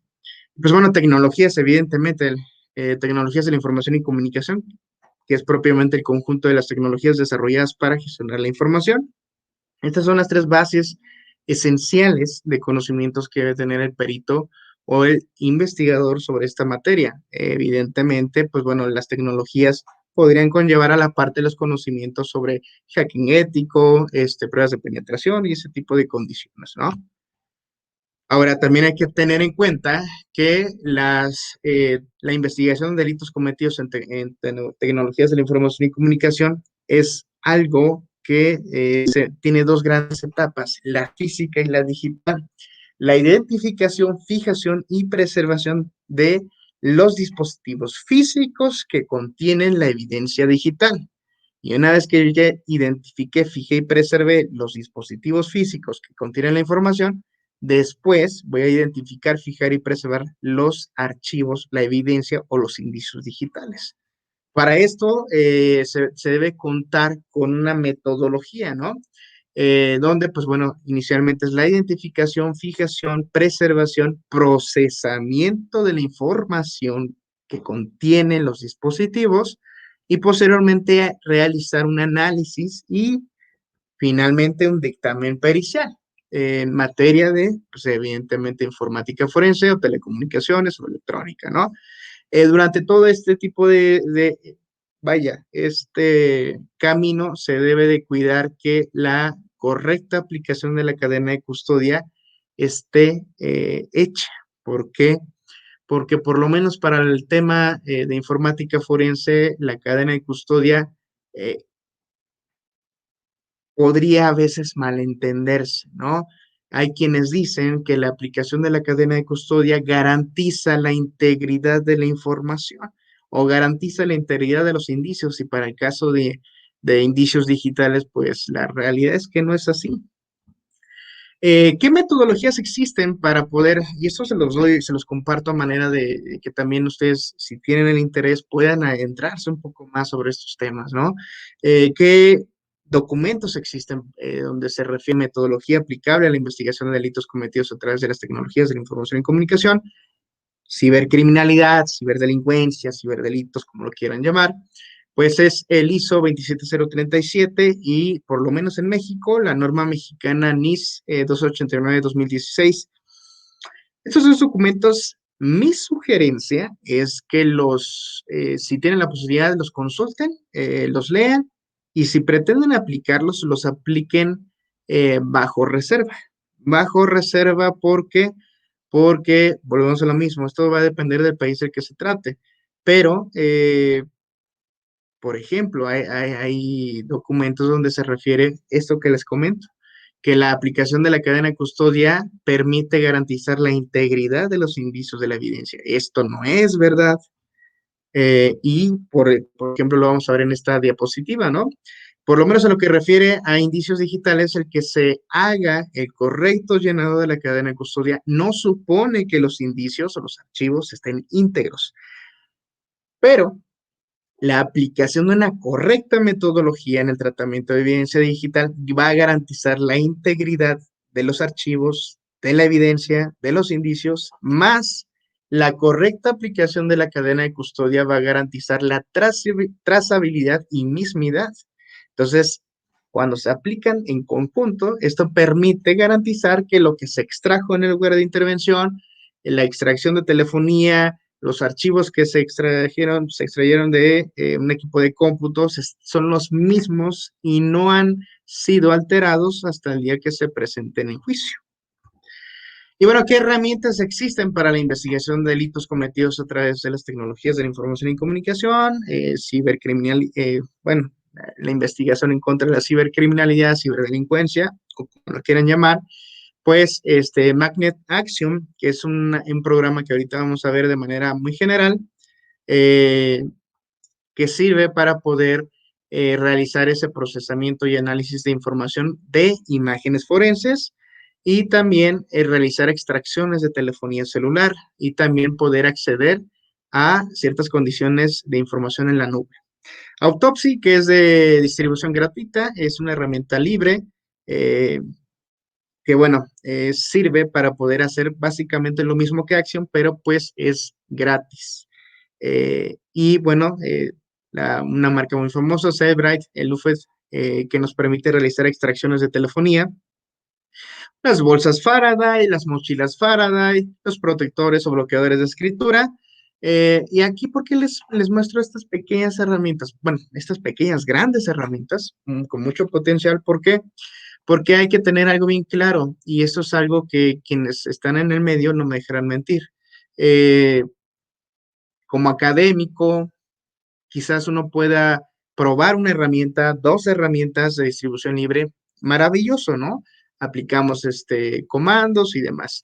Pues bueno, tecnologías, evidentemente, tecnologías de la información y comunicación, que es propiamente el conjunto de las tecnologías desarrolladas para gestionar la información. Estas son las tres bases esenciales de conocimientos que debe tener el perito o el investigador sobre esta materia. Evidentemente, pues bueno, las tecnologías podrían conllevar a la parte de los conocimientos sobre hacking ético, pruebas de penetración y ese tipo de condiciones, ¿no? Ahora, también hay que tener en cuenta que la investigación de delitos cometidos en tecnologías de la información y comunicación es algo que tiene dos grandes etapas, la física y la digital. La identificación, fijación y preservación de los dispositivos físicos que contienen la evidencia digital. Y una vez que yo ya identifiqué, fijé y preservé los dispositivos físicos que contienen la información, después voy a identificar, fijar y preservar los archivos, la evidencia o los indicios digitales. Para esto se debe contar con una metodología, ¿no? Donde, pues bueno, inicialmente es la identificación, fijación, preservación, procesamiento de la información que contienen los dispositivos y posteriormente realizar un análisis y finalmente un dictamen pericial en materia de, pues evidentemente, informática forense o telecomunicaciones o electrónica, ¿no? Durante todo este tipo vaya, este camino se debe de cuidar que la correcta aplicación de la cadena de custodia esté hecha. ¿Por qué? Porque por lo menos para el tema de informática forense, la cadena de custodia eh, podría a veces malentenderse, ¿no? Hay quienes dicen que la aplicación de la cadena de custodia garantiza la integridad de la información o garantiza la integridad de los indicios y para el caso de indicios digitales, pues la realidad es que no es así. ¿Qué metodologías existen para poder, y esto se los doy, se los comparto a manera de que también ustedes, si tienen el interés, puedan adentrarse un poco más sobre estos temas, ¿no? ¿Qué documentos existen donde se refiere a metodología aplicable a la investigación de delitos cometidos a través de las tecnologías de la información y comunicación? Cibercriminalidad, ciberdelincuencia, ciberdelitos, como lo quieran llamar, pues es el ISO 27037 y por lo menos en México, la norma mexicana NIS 289-2016 Estos dos documentos, mi sugerencia es que si tienen la posibilidad, los consulten, los lean y si pretenden aplicarlos, los apliquen bajo reserva. Bajo reserva porque volvemos a lo mismo, esto va a depender del país del que se trate, pero por ejemplo, hay documentos donde se refiere esto que les comento, que la aplicación de la cadena de custodia permite garantizar la integridad de los indicios de la evidencia. Esto no es verdad. Por ejemplo, lo vamos a ver en esta diapositiva, ¿no? Por lo menos en lo que refiere a indicios digitales, el que se haga el correcto llenado de la cadena de custodia no supone que los indicios o los archivos estén íntegros, pero la aplicación de una correcta metodología en el tratamiento de evidencia digital va a garantizar la integridad de los archivos, de la evidencia, de los indicios, más la correcta aplicación de la cadena de custodia va a garantizar la trazabilidad y mismidad. Entonces, cuando se aplican en conjunto, esto permite garantizar que lo que se extrajo en el lugar de intervención, la extracción de telefonía, los archivos que se extrayeron de un equipo de cómputo son los mismos y no han sido alterados hasta el día que se presenten en juicio. Y bueno, ¿qué herramientas existen para la investigación de delitos cometidos a través de las tecnologías de la información y comunicación? Bueno, la investigación en contra de la cibercriminalidad, ciberdelincuencia, o como lo quieran llamar, pues Magnet Axiom, que es un programa que ahorita vamos a ver de manera muy general, eh, que sirve para poder realizar ese procesamiento y análisis de información de imágenes forenses y también realizar extracciones de telefonía celular y también poder acceder a ciertas condiciones de información en la nube. Autopsy, que es de distribución gratuita, es una herramienta libre eh, que bueno, sirve para poder hacer básicamente lo mismo que Axiom, pero pues es gratis. Y bueno, una marca muy famosa, Cellebrite, el UFED, que nos permite realizar extracciones de telefonía, las bolsas Faraday, las mochilas Faraday, los protectores o bloqueadores de escritura. Y aquí, ¿por qué les muestro estas pequeñas herramientas? Bueno, estas pequeñas, grandes herramientas con mucho potencial. ¿Por qué? Porque hay que tener algo bien claro, y esto es algo que quienes están en el medio no me dejarán mentir. Eh, Como académico, quizás uno pueda probar una herramienta, dos herramientas de distribución libre, maravilloso, ¿no? Aplicamos comandos y demás.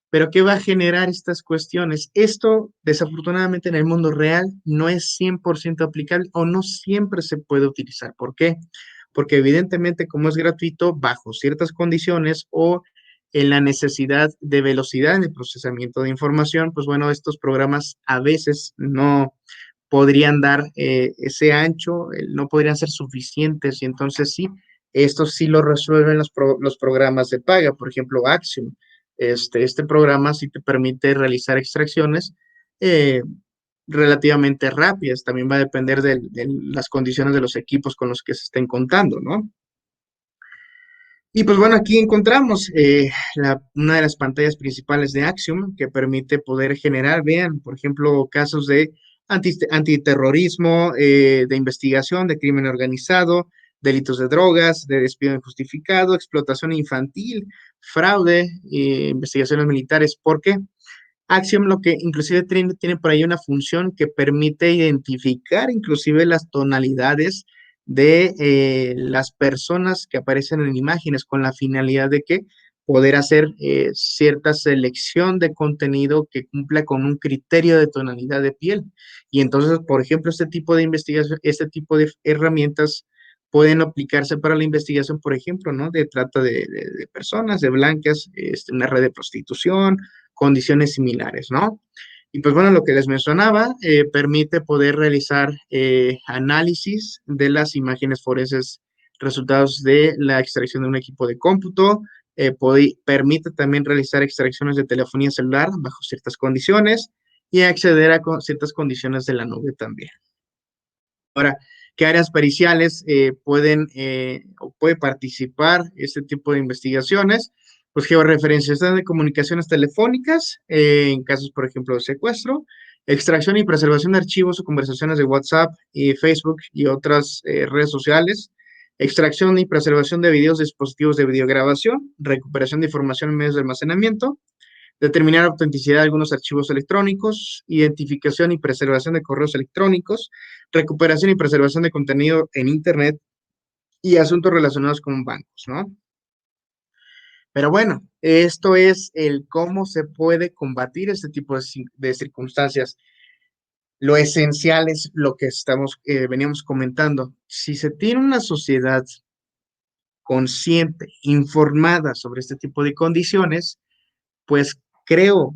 Pero ¿qué va a generar estas cuestiones? Esto, desafortunadamente, en el mundo real no es 100% aplicable o no siempre se puede utilizar. ¿Por qué? Porque evidentemente, como es gratuito, bajo ciertas condiciones o en la necesidad de velocidad en el procesamiento de información, pues bueno, estos programas a veces no podrían dar ese ancho, no podrían ser suficientes y entonces sí, esto sí lo resuelven los programas de paga, por ejemplo, Axiom. Este programa sí te permite realizar extracciones eh, relativamente rápidas, también va a depender de las condiciones de los equipos con los que se estén contando, ¿no? Y pues bueno, aquí encontramos una de las pantallas principales de Axiom que permite poder generar, vean, por ejemplo, casos de antiterrorismo, de investigación, de crimen organizado, delitos de drogas, de despido injustificado, explotación infantil, fraude, investigaciones militares. ¿Por qué? Axiom lo que inclusive tiene por ahí una función que permite identificar inclusive las tonalidades de las personas que aparecen en imágenes con la finalidad de que poder hacer cierta selección de contenido que cumpla con un criterio de tonalidad de piel. Y entonces, por ejemplo, este tipo de investigación, este tipo de herramientas pueden aplicarse para la investigación, por ejemplo, ¿no? De trata de personas, de blancas, una red de prostitución, condiciones similares, ¿no? Y pues bueno, lo que les mencionaba, permite poder realizar análisis de las imágenes forenses resultados de la extracción de un equipo de cómputo, permite también realizar extracciones de telefonía celular bajo ciertas condiciones y acceder a ciertas condiciones de la nube también. Ahora, ¿qué áreas periciales puede participar este tipo de investigaciones? Pues georreferenciación de comunicaciones telefónicas, en casos, por ejemplo, de secuestro, extracción y preservación de archivos o conversaciones de WhatsApp y Facebook y otras redes sociales, extracción y preservación de videos de dispositivos de videograbación, recuperación de información en medios de almacenamiento, determinar autenticidad de algunos archivos electrónicos, identificación y preservación de correos electrónicos, recuperación y preservación de contenido en Internet y asuntos relacionados con bancos, ¿no? Pero bueno, esto es el cómo se puede combatir este tipo de circunstancias. Lo esencial es lo que veníamos comentando. Si se tiene una sociedad consciente, informada sobre este tipo de condiciones, pues creo,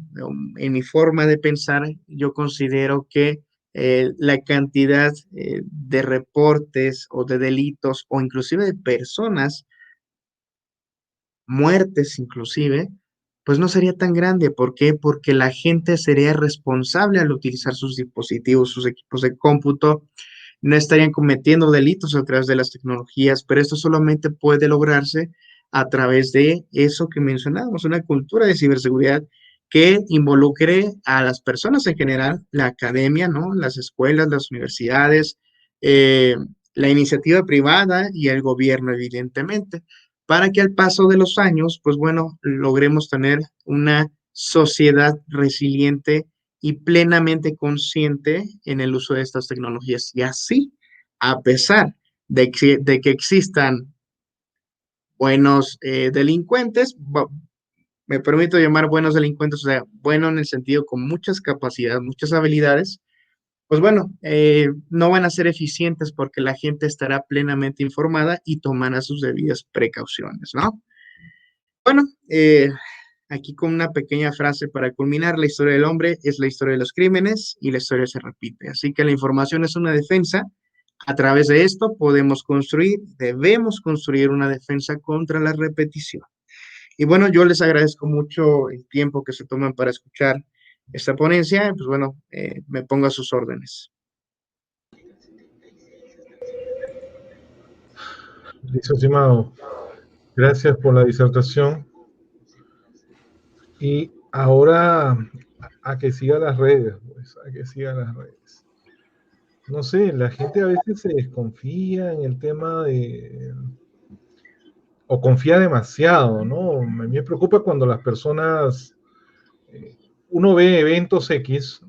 en mi forma de pensar, yo considero que la cantidad de reportes o de delitos o inclusive de personas muertes inclusive, pues no sería tan grande. ¿Por qué? Porque la gente sería responsable al utilizar sus dispositivos, sus equipos de cómputo, no estarían cometiendo delitos a través de las tecnologías, pero esto solamente puede lograrse a través de eso que mencionábamos, una cultura de ciberseguridad que involucre a las personas en general, la academia, ¿no? Las escuelas, las universidades, la iniciativa privada y el gobierno, evidentemente, para que al paso de los años, pues bueno, logremos tener una sociedad resiliente y plenamente consciente en el uso de estas tecnologías. Y así, a pesar de que existan buenos delincuentes, me permito llamar buenos delincuentes, o sea, bueno en el sentido con muchas capacidades, muchas habilidades, pues bueno, no van a ser eficientes porque la gente estará plenamente informada y tomará sus debidas precauciones, ¿no? Bueno, aquí con una pequeña frase para culminar, la historia del hombre es la historia de los crímenes y la historia se repite. Así que la información es una defensa. A través de esto podemos construir, debemos construir una defensa contra la repetición. Y bueno, yo les agradezco mucho el tiempo que se toman para escuchar esta ponencia. Pues bueno, me pongo a sus órdenes. Listo, estimado. Gracias por la disertación. Y ahora a que siga las redes, pues, a que siga las redes. No sé, la gente a veces se desconfía en el tema de, o confía demasiado, ¿no? A mí me preocupa cuando las personas, eh, uno ve eventos X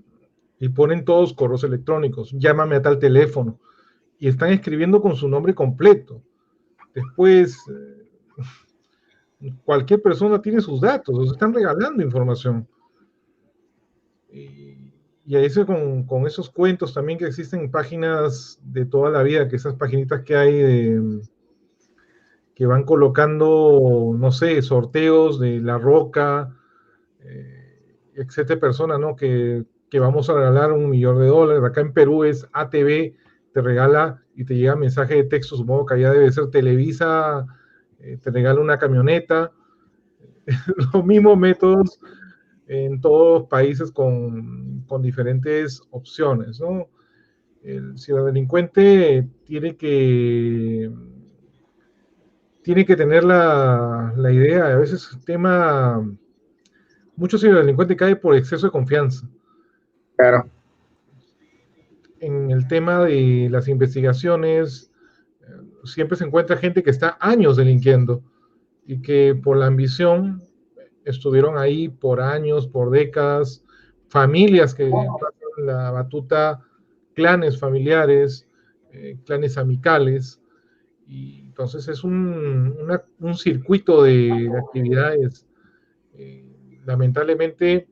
y ponen todos correos electrónicos, llámame a tal teléfono, y están escribiendo con su nombre completo. Después, cualquier persona tiene sus datos, o se están regalando información. Y a eso con esos cuentos también que existen páginas de toda la vida, que esas paginitas que hay que van colocando, no sé, sorteos de La Roca, etcétera, personas, ¿no? Que vamos a regalar $1.000.000. Acá en Perú es ATV, te regala y te llega mensaje de texto, supongo que allá debe ser Televisa, te regala una camioneta. Los mismos métodos en todos los países con diferentes opciones, ¿no? El ciberdelincuente tiene que tener la idea, a veces el tema, mucho ciberdelincuente cae por exceso de confianza. Claro. En el tema de las investigaciones, siempre se encuentra gente que está años delinquiendo y que por la ambición estuvieron ahí por años, por décadas, familias que pasan la batuta, clanes familiares, clanes amicales, y entonces es un circuito de actividades. Lamentablemente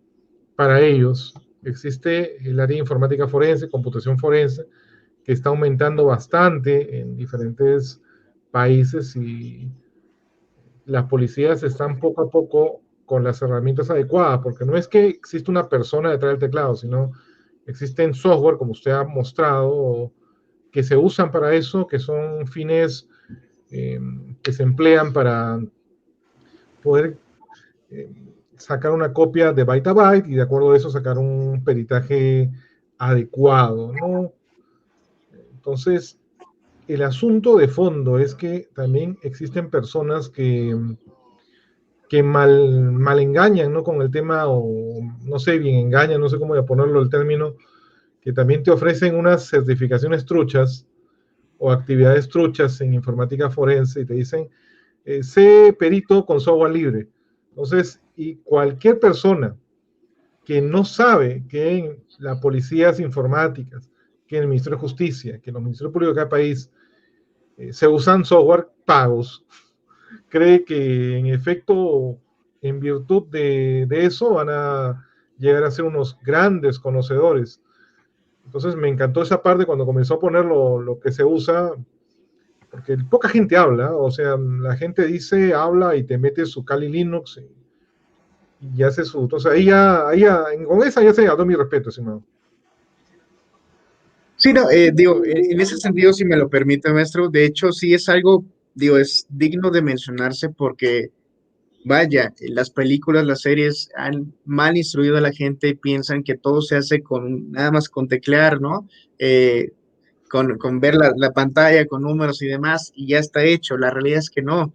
para ellos existe el área de informática forense, computación forense, que está aumentando bastante en diferentes países y las policías están poco a poco con las herramientas adecuadas, porque no es que existe una persona detrás del teclado, sino existen software, como usted ha mostrado, que se usan para eso, que son fines que se emplean para poder eh, sacar una copia de byte a byte y de acuerdo a eso sacar un peritaje adecuado, ¿no? Entonces, el asunto de fondo es que también existen personas que que mal engañan, ¿no? Con el tema, o no sé, bien engañan, no sé cómo voy a ponerlo el término, que también te ofrecen unas certificaciones truchas o actividades truchas en informática forense y te dicen, sé perito con software libre. Entonces, y cualquier persona que no sabe que en las policías informáticas, que en el Ministerio de Justicia, que en los ministerios públicos de cada país se usan software pagos, cree que en efecto, en virtud de eso, van a llegar a ser unos grandes conocedores. Entonces me encantó esa parte cuando comenzó a poner lo que se usa, porque poca gente habla, o sea, la gente dice, habla y te mete su Kali Linux y hace su... Entonces con esa ya se ganó mi respeto, estimado. Sí, no, digo, en ese sentido, si me lo permite, maestro, de hecho, sí es algo, digo, es digno de mencionarse porque, vaya, las películas, las series han mal instruido a la gente y piensan que todo se hace con nada más con teclear, ¿no? Con ver la pantalla, con números y demás, y ya está hecho. La realidad es que no.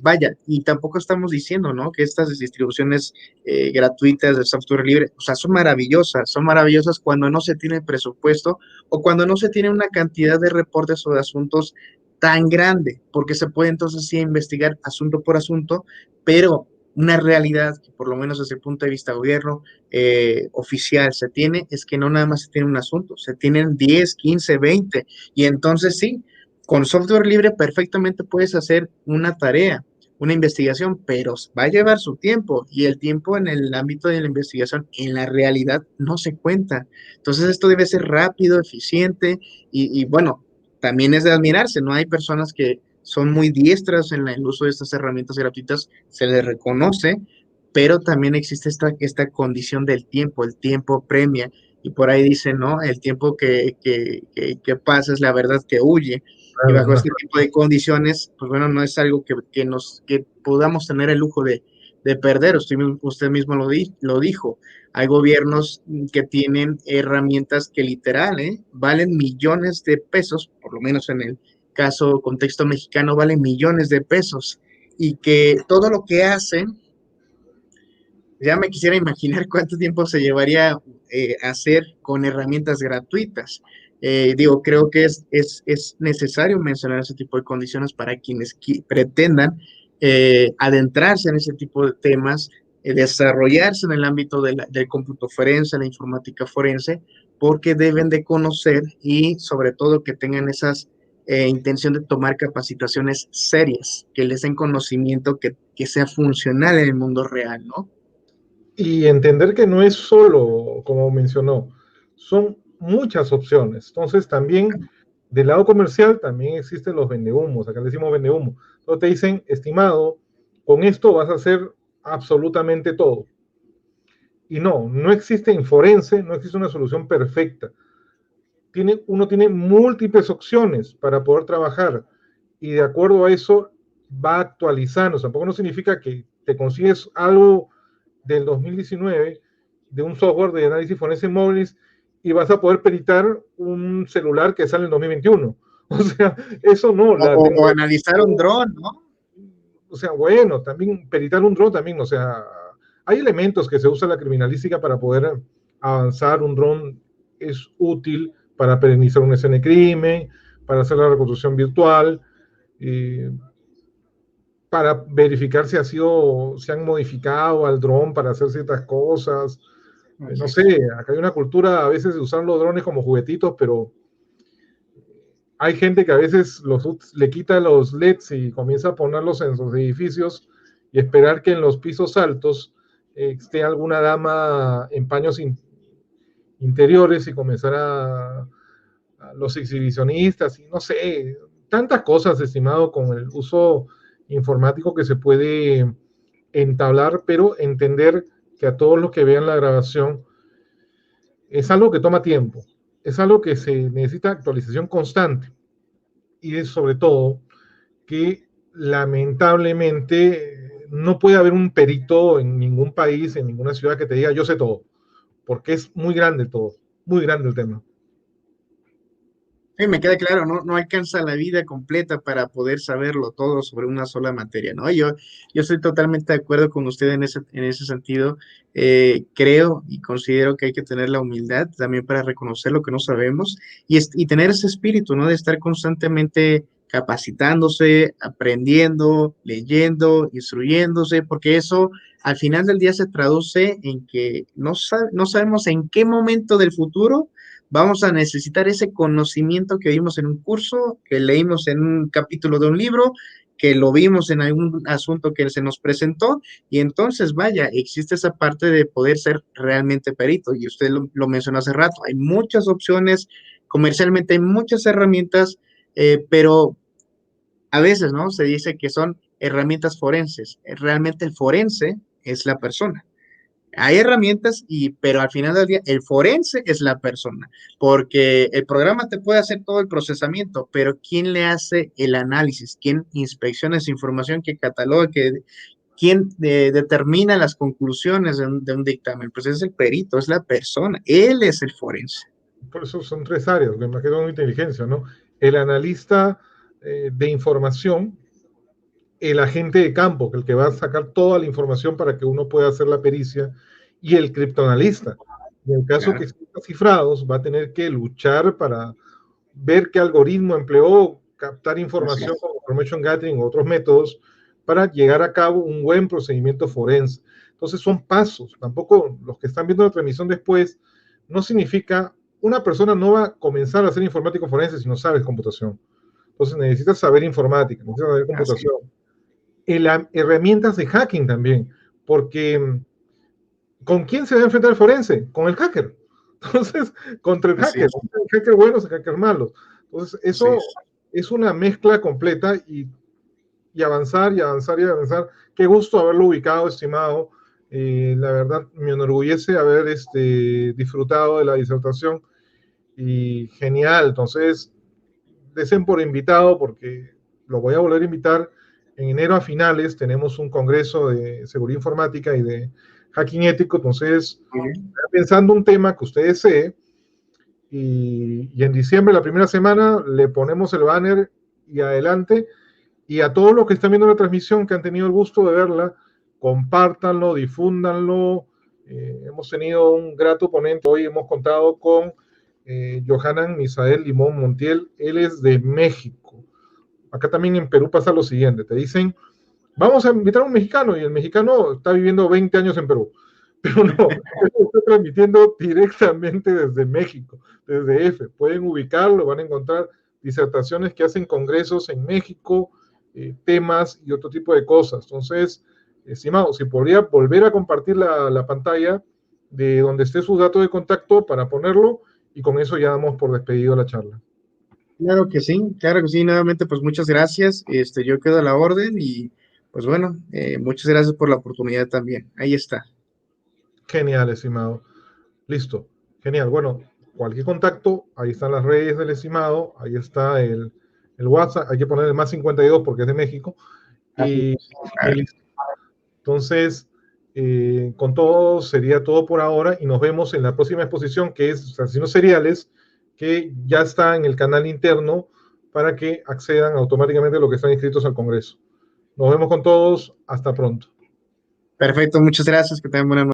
Vaya, y tampoco estamos diciendo, ¿no? Que estas distribuciones gratuitas de software libre, o sea, son maravillosas cuando no se tiene presupuesto o cuando no se tiene una cantidad de reportes o de asuntos tan grande, porque se puede entonces sí investigar asunto por asunto, pero una realidad que por lo menos desde el punto de vista gobierno oficial se tiene es que no nada más se tiene un asunto, se tienen 10, 15, 20 y entonces sí, con software libre perfectamente puedes hacer una tarea, una investigación, pero va a llevar su tiempo y el tiempo en el ámbito de la investigación en la realidad no se cuenta. Entonces esto debe ser rápido, eficiente y bueno, también es de admirarse, ¿no? Hay personas que son muy diestras en el uso de estas herramientas gratuitas, se les reconoce, pero también existe esta condición del tiempo, el tiempo premia, y por ahí dicen, ¿no? El tiempo que pasa es la verdad que huye, y Claro, bajo más. este tipo de condiciones, pues bueno, no es algo que podamos tener el lujo de perder, usted mismo lo dijo, hay gobiernos que tienen herramientas que literal, valen millones de pesos, por lo menos en el caso, contexto mexicano, valen millones de pesos, y que todo lo que hacen ya me quisiera imaginar cuánto tiempo se llevaría hacer con herramientas gratuitas. Digo, creo que es necesario mencionar ese tipo de condiciones para quienes pretendan adentrarse en ese tipo de temas, desarrollarse en el ámbito del cómputo forense, la informática forense, porque deben de conocer y sobre todo que tengan esas intención de tomar capacitaciones serias, que les den conocimiento que sea funcional en el mundo real, ¿no? Y entender que no es solo, como mencionó, son muchas opciones. Entonces, también del lado comercial también existen los vendehumos. Acá le decimos vendehumo. Entonces te dicen, estimado, con esto vas a hacer absolutamente todo. Y no existe en forense, no existe una solución perfecta. Uno tiene múltiples opciones para poder trabajar y de acuerdo a eso va actualizando. Tampoco no significa que te consigues algo del 2019 de un software de análisis forense móviles y vas a poder peritar un celular que sale en 2021. O sea, eso no, la O tecnología, analizar un dron, ¿no? o sea, bueno, también peritar un dron también, o sea, hay elementos que se usa la criminalística para poder avanzar. Un dron es útil para perenizar una escena de crimen, para hacer la reconstrucción virtual, eh, para verificar si han modificado al dron para hacer ciertas cosas. No sé, acá hay una cultura a veces de usar los drones como juguetitos, pero hay gente que a veces le quita los LEDs y comienza a ponerlos en sus edificios y esperar que en los pisos altos esté alguna dama en paños interiores y comenzar a los exhibicionistas y no sé, tantas cosas, estimado, con el uso informático que se puede entablar, pero entender que a todos los que vean la grabación es algo que toma tiempo, es algo que se necesita actualización constante y es sobre todo que lamentablemente no puede haber un perito en ningún país, en ninguna ciudad que te diga yo sé todo, porque es muy grande todo, muy grande el tema. Sí, me queda claro, no, no alcanza la vida completa para poder saberlo todo sobre una sola materia, ¿no? Yo estoy totalmente de acuerdo con usted en ese sentido. Creo y considero que hay que tener la humildad también para reconocer lo que no sabemos y tener ese espíritu, ¿no? De estar constantemente capacitándose, aprendiendo, leyendo, instruyéndose, porque eso al final del día se traduce en que no sabemos en qué momento del futuro vamos a necesitar ese conocimiento que vimos en un curso, que leímos en un capítulo de un libro, que lo vimos en algún asunto que se nos presentó, y entonces, vaya, existe esa parte de poder ser realmente perito, y usted lo mencionó hace rato, hay muchas opciones, comercialmente hay muchas herramientas, pero a veces, ¿no? Se dice que son herramientas forenses. Realmente el forense es la persona. Hay herramientas, pero al final del día, el forense es la persona, porque el programa te puede hacer todo el procesamiento, pero ¿quién le hace el análisis? ¿Quién inspecciona esa información? ¿Quién cataloga? ¿Quién determina las conclusiones de un dictamen? Pues es el perito, es la persona, él es el forense. Por eso son tres áreas, me imagino una inteligencia, ¿no? El analista de información, el agente de campo, que el que va a sacar toda la información para que uno pueda hacer la pericia, y el criptoanalista. En el caso Claro, que estén cifrados, va a tener que luchar para ver qué algoritmo empleó, captar así información es. con information gathering u otros métodos para llegar a cabo un buen procedimiento forense. Entonces son pasos, tampoco los que están viendo la transmisión después, no significa, una persona no va a comenzar a ser informático forense si no sabes computación. Entonces necesitas saber informática, necesitas saber Así es. computación. Herramientas de hacking también, porque ¿con quién se va a enfrentar el forense? Con el hacker. Entonces, contra el Así hacker, es. hacker buenos y hackers malos. Entonces, Así eso es. es una mezcla completa y avanzar y avanzar y avanzar. Qué gusto haberlo ubicado, estimado. La verdad, me enorgullece haber disfrutado de la disertación y genial. Entonces, deseen por invitado porque lo voy a volver a invitar. En enero a finales tenemos un congreso de seguridad informática y de hacking ético. Entonces, Muy bien. pensando un tema que usted desee y en diciembre, la primera semana, le ponemos el banner y adelante. Y a todos los que están viendo la transmisión, que han tenido el gusto de verla, compártanlo, difúndanlo. Hemos tenido un grato ponente. Hoy hemos contado con Johanan Misael Limón Montiel. Él es de México. Acá también en Perú pasa lo siguiente. Te dicen, vamos a invitar a un mexicano y el mexicano está viviendo 20 años en Perú. Pero no, está transmitiendo directamente desde México, desde F. Pueden ubicarlo, van a encontrar disertaciones que hacen congresos en México, temas y otro tipo de cosas. Entonces, estimado, si podría volver a compartir la pantalla de donde esté su dato de contacto para ponerlo y con eso ya damos por despedido la charla. Claro que sí, claro que sí. Nuevamente, pues muchas gracias. Yo quedo a la orden y pues bueno, muchas gracias por la oportunidad también. Ahí está. Genial, estimado. Listo. Genial. Bueno, cualquier contacto, ahí están las redes del estimado, ahí está el WhatsApp, hay que poner el más 52 porque es de México. Así Y, es. y listo. Entonces, con todo sería todo por ahora y nos vemos en la próxima exposición que es Asesinos Seriales, que ya está en el canal interno para que accedan automáticamente a los que están inscritos al Congreso. Nos vemos con todos. Hasta pronto. Perfecto, muchas gracias. Que tengan buena noche.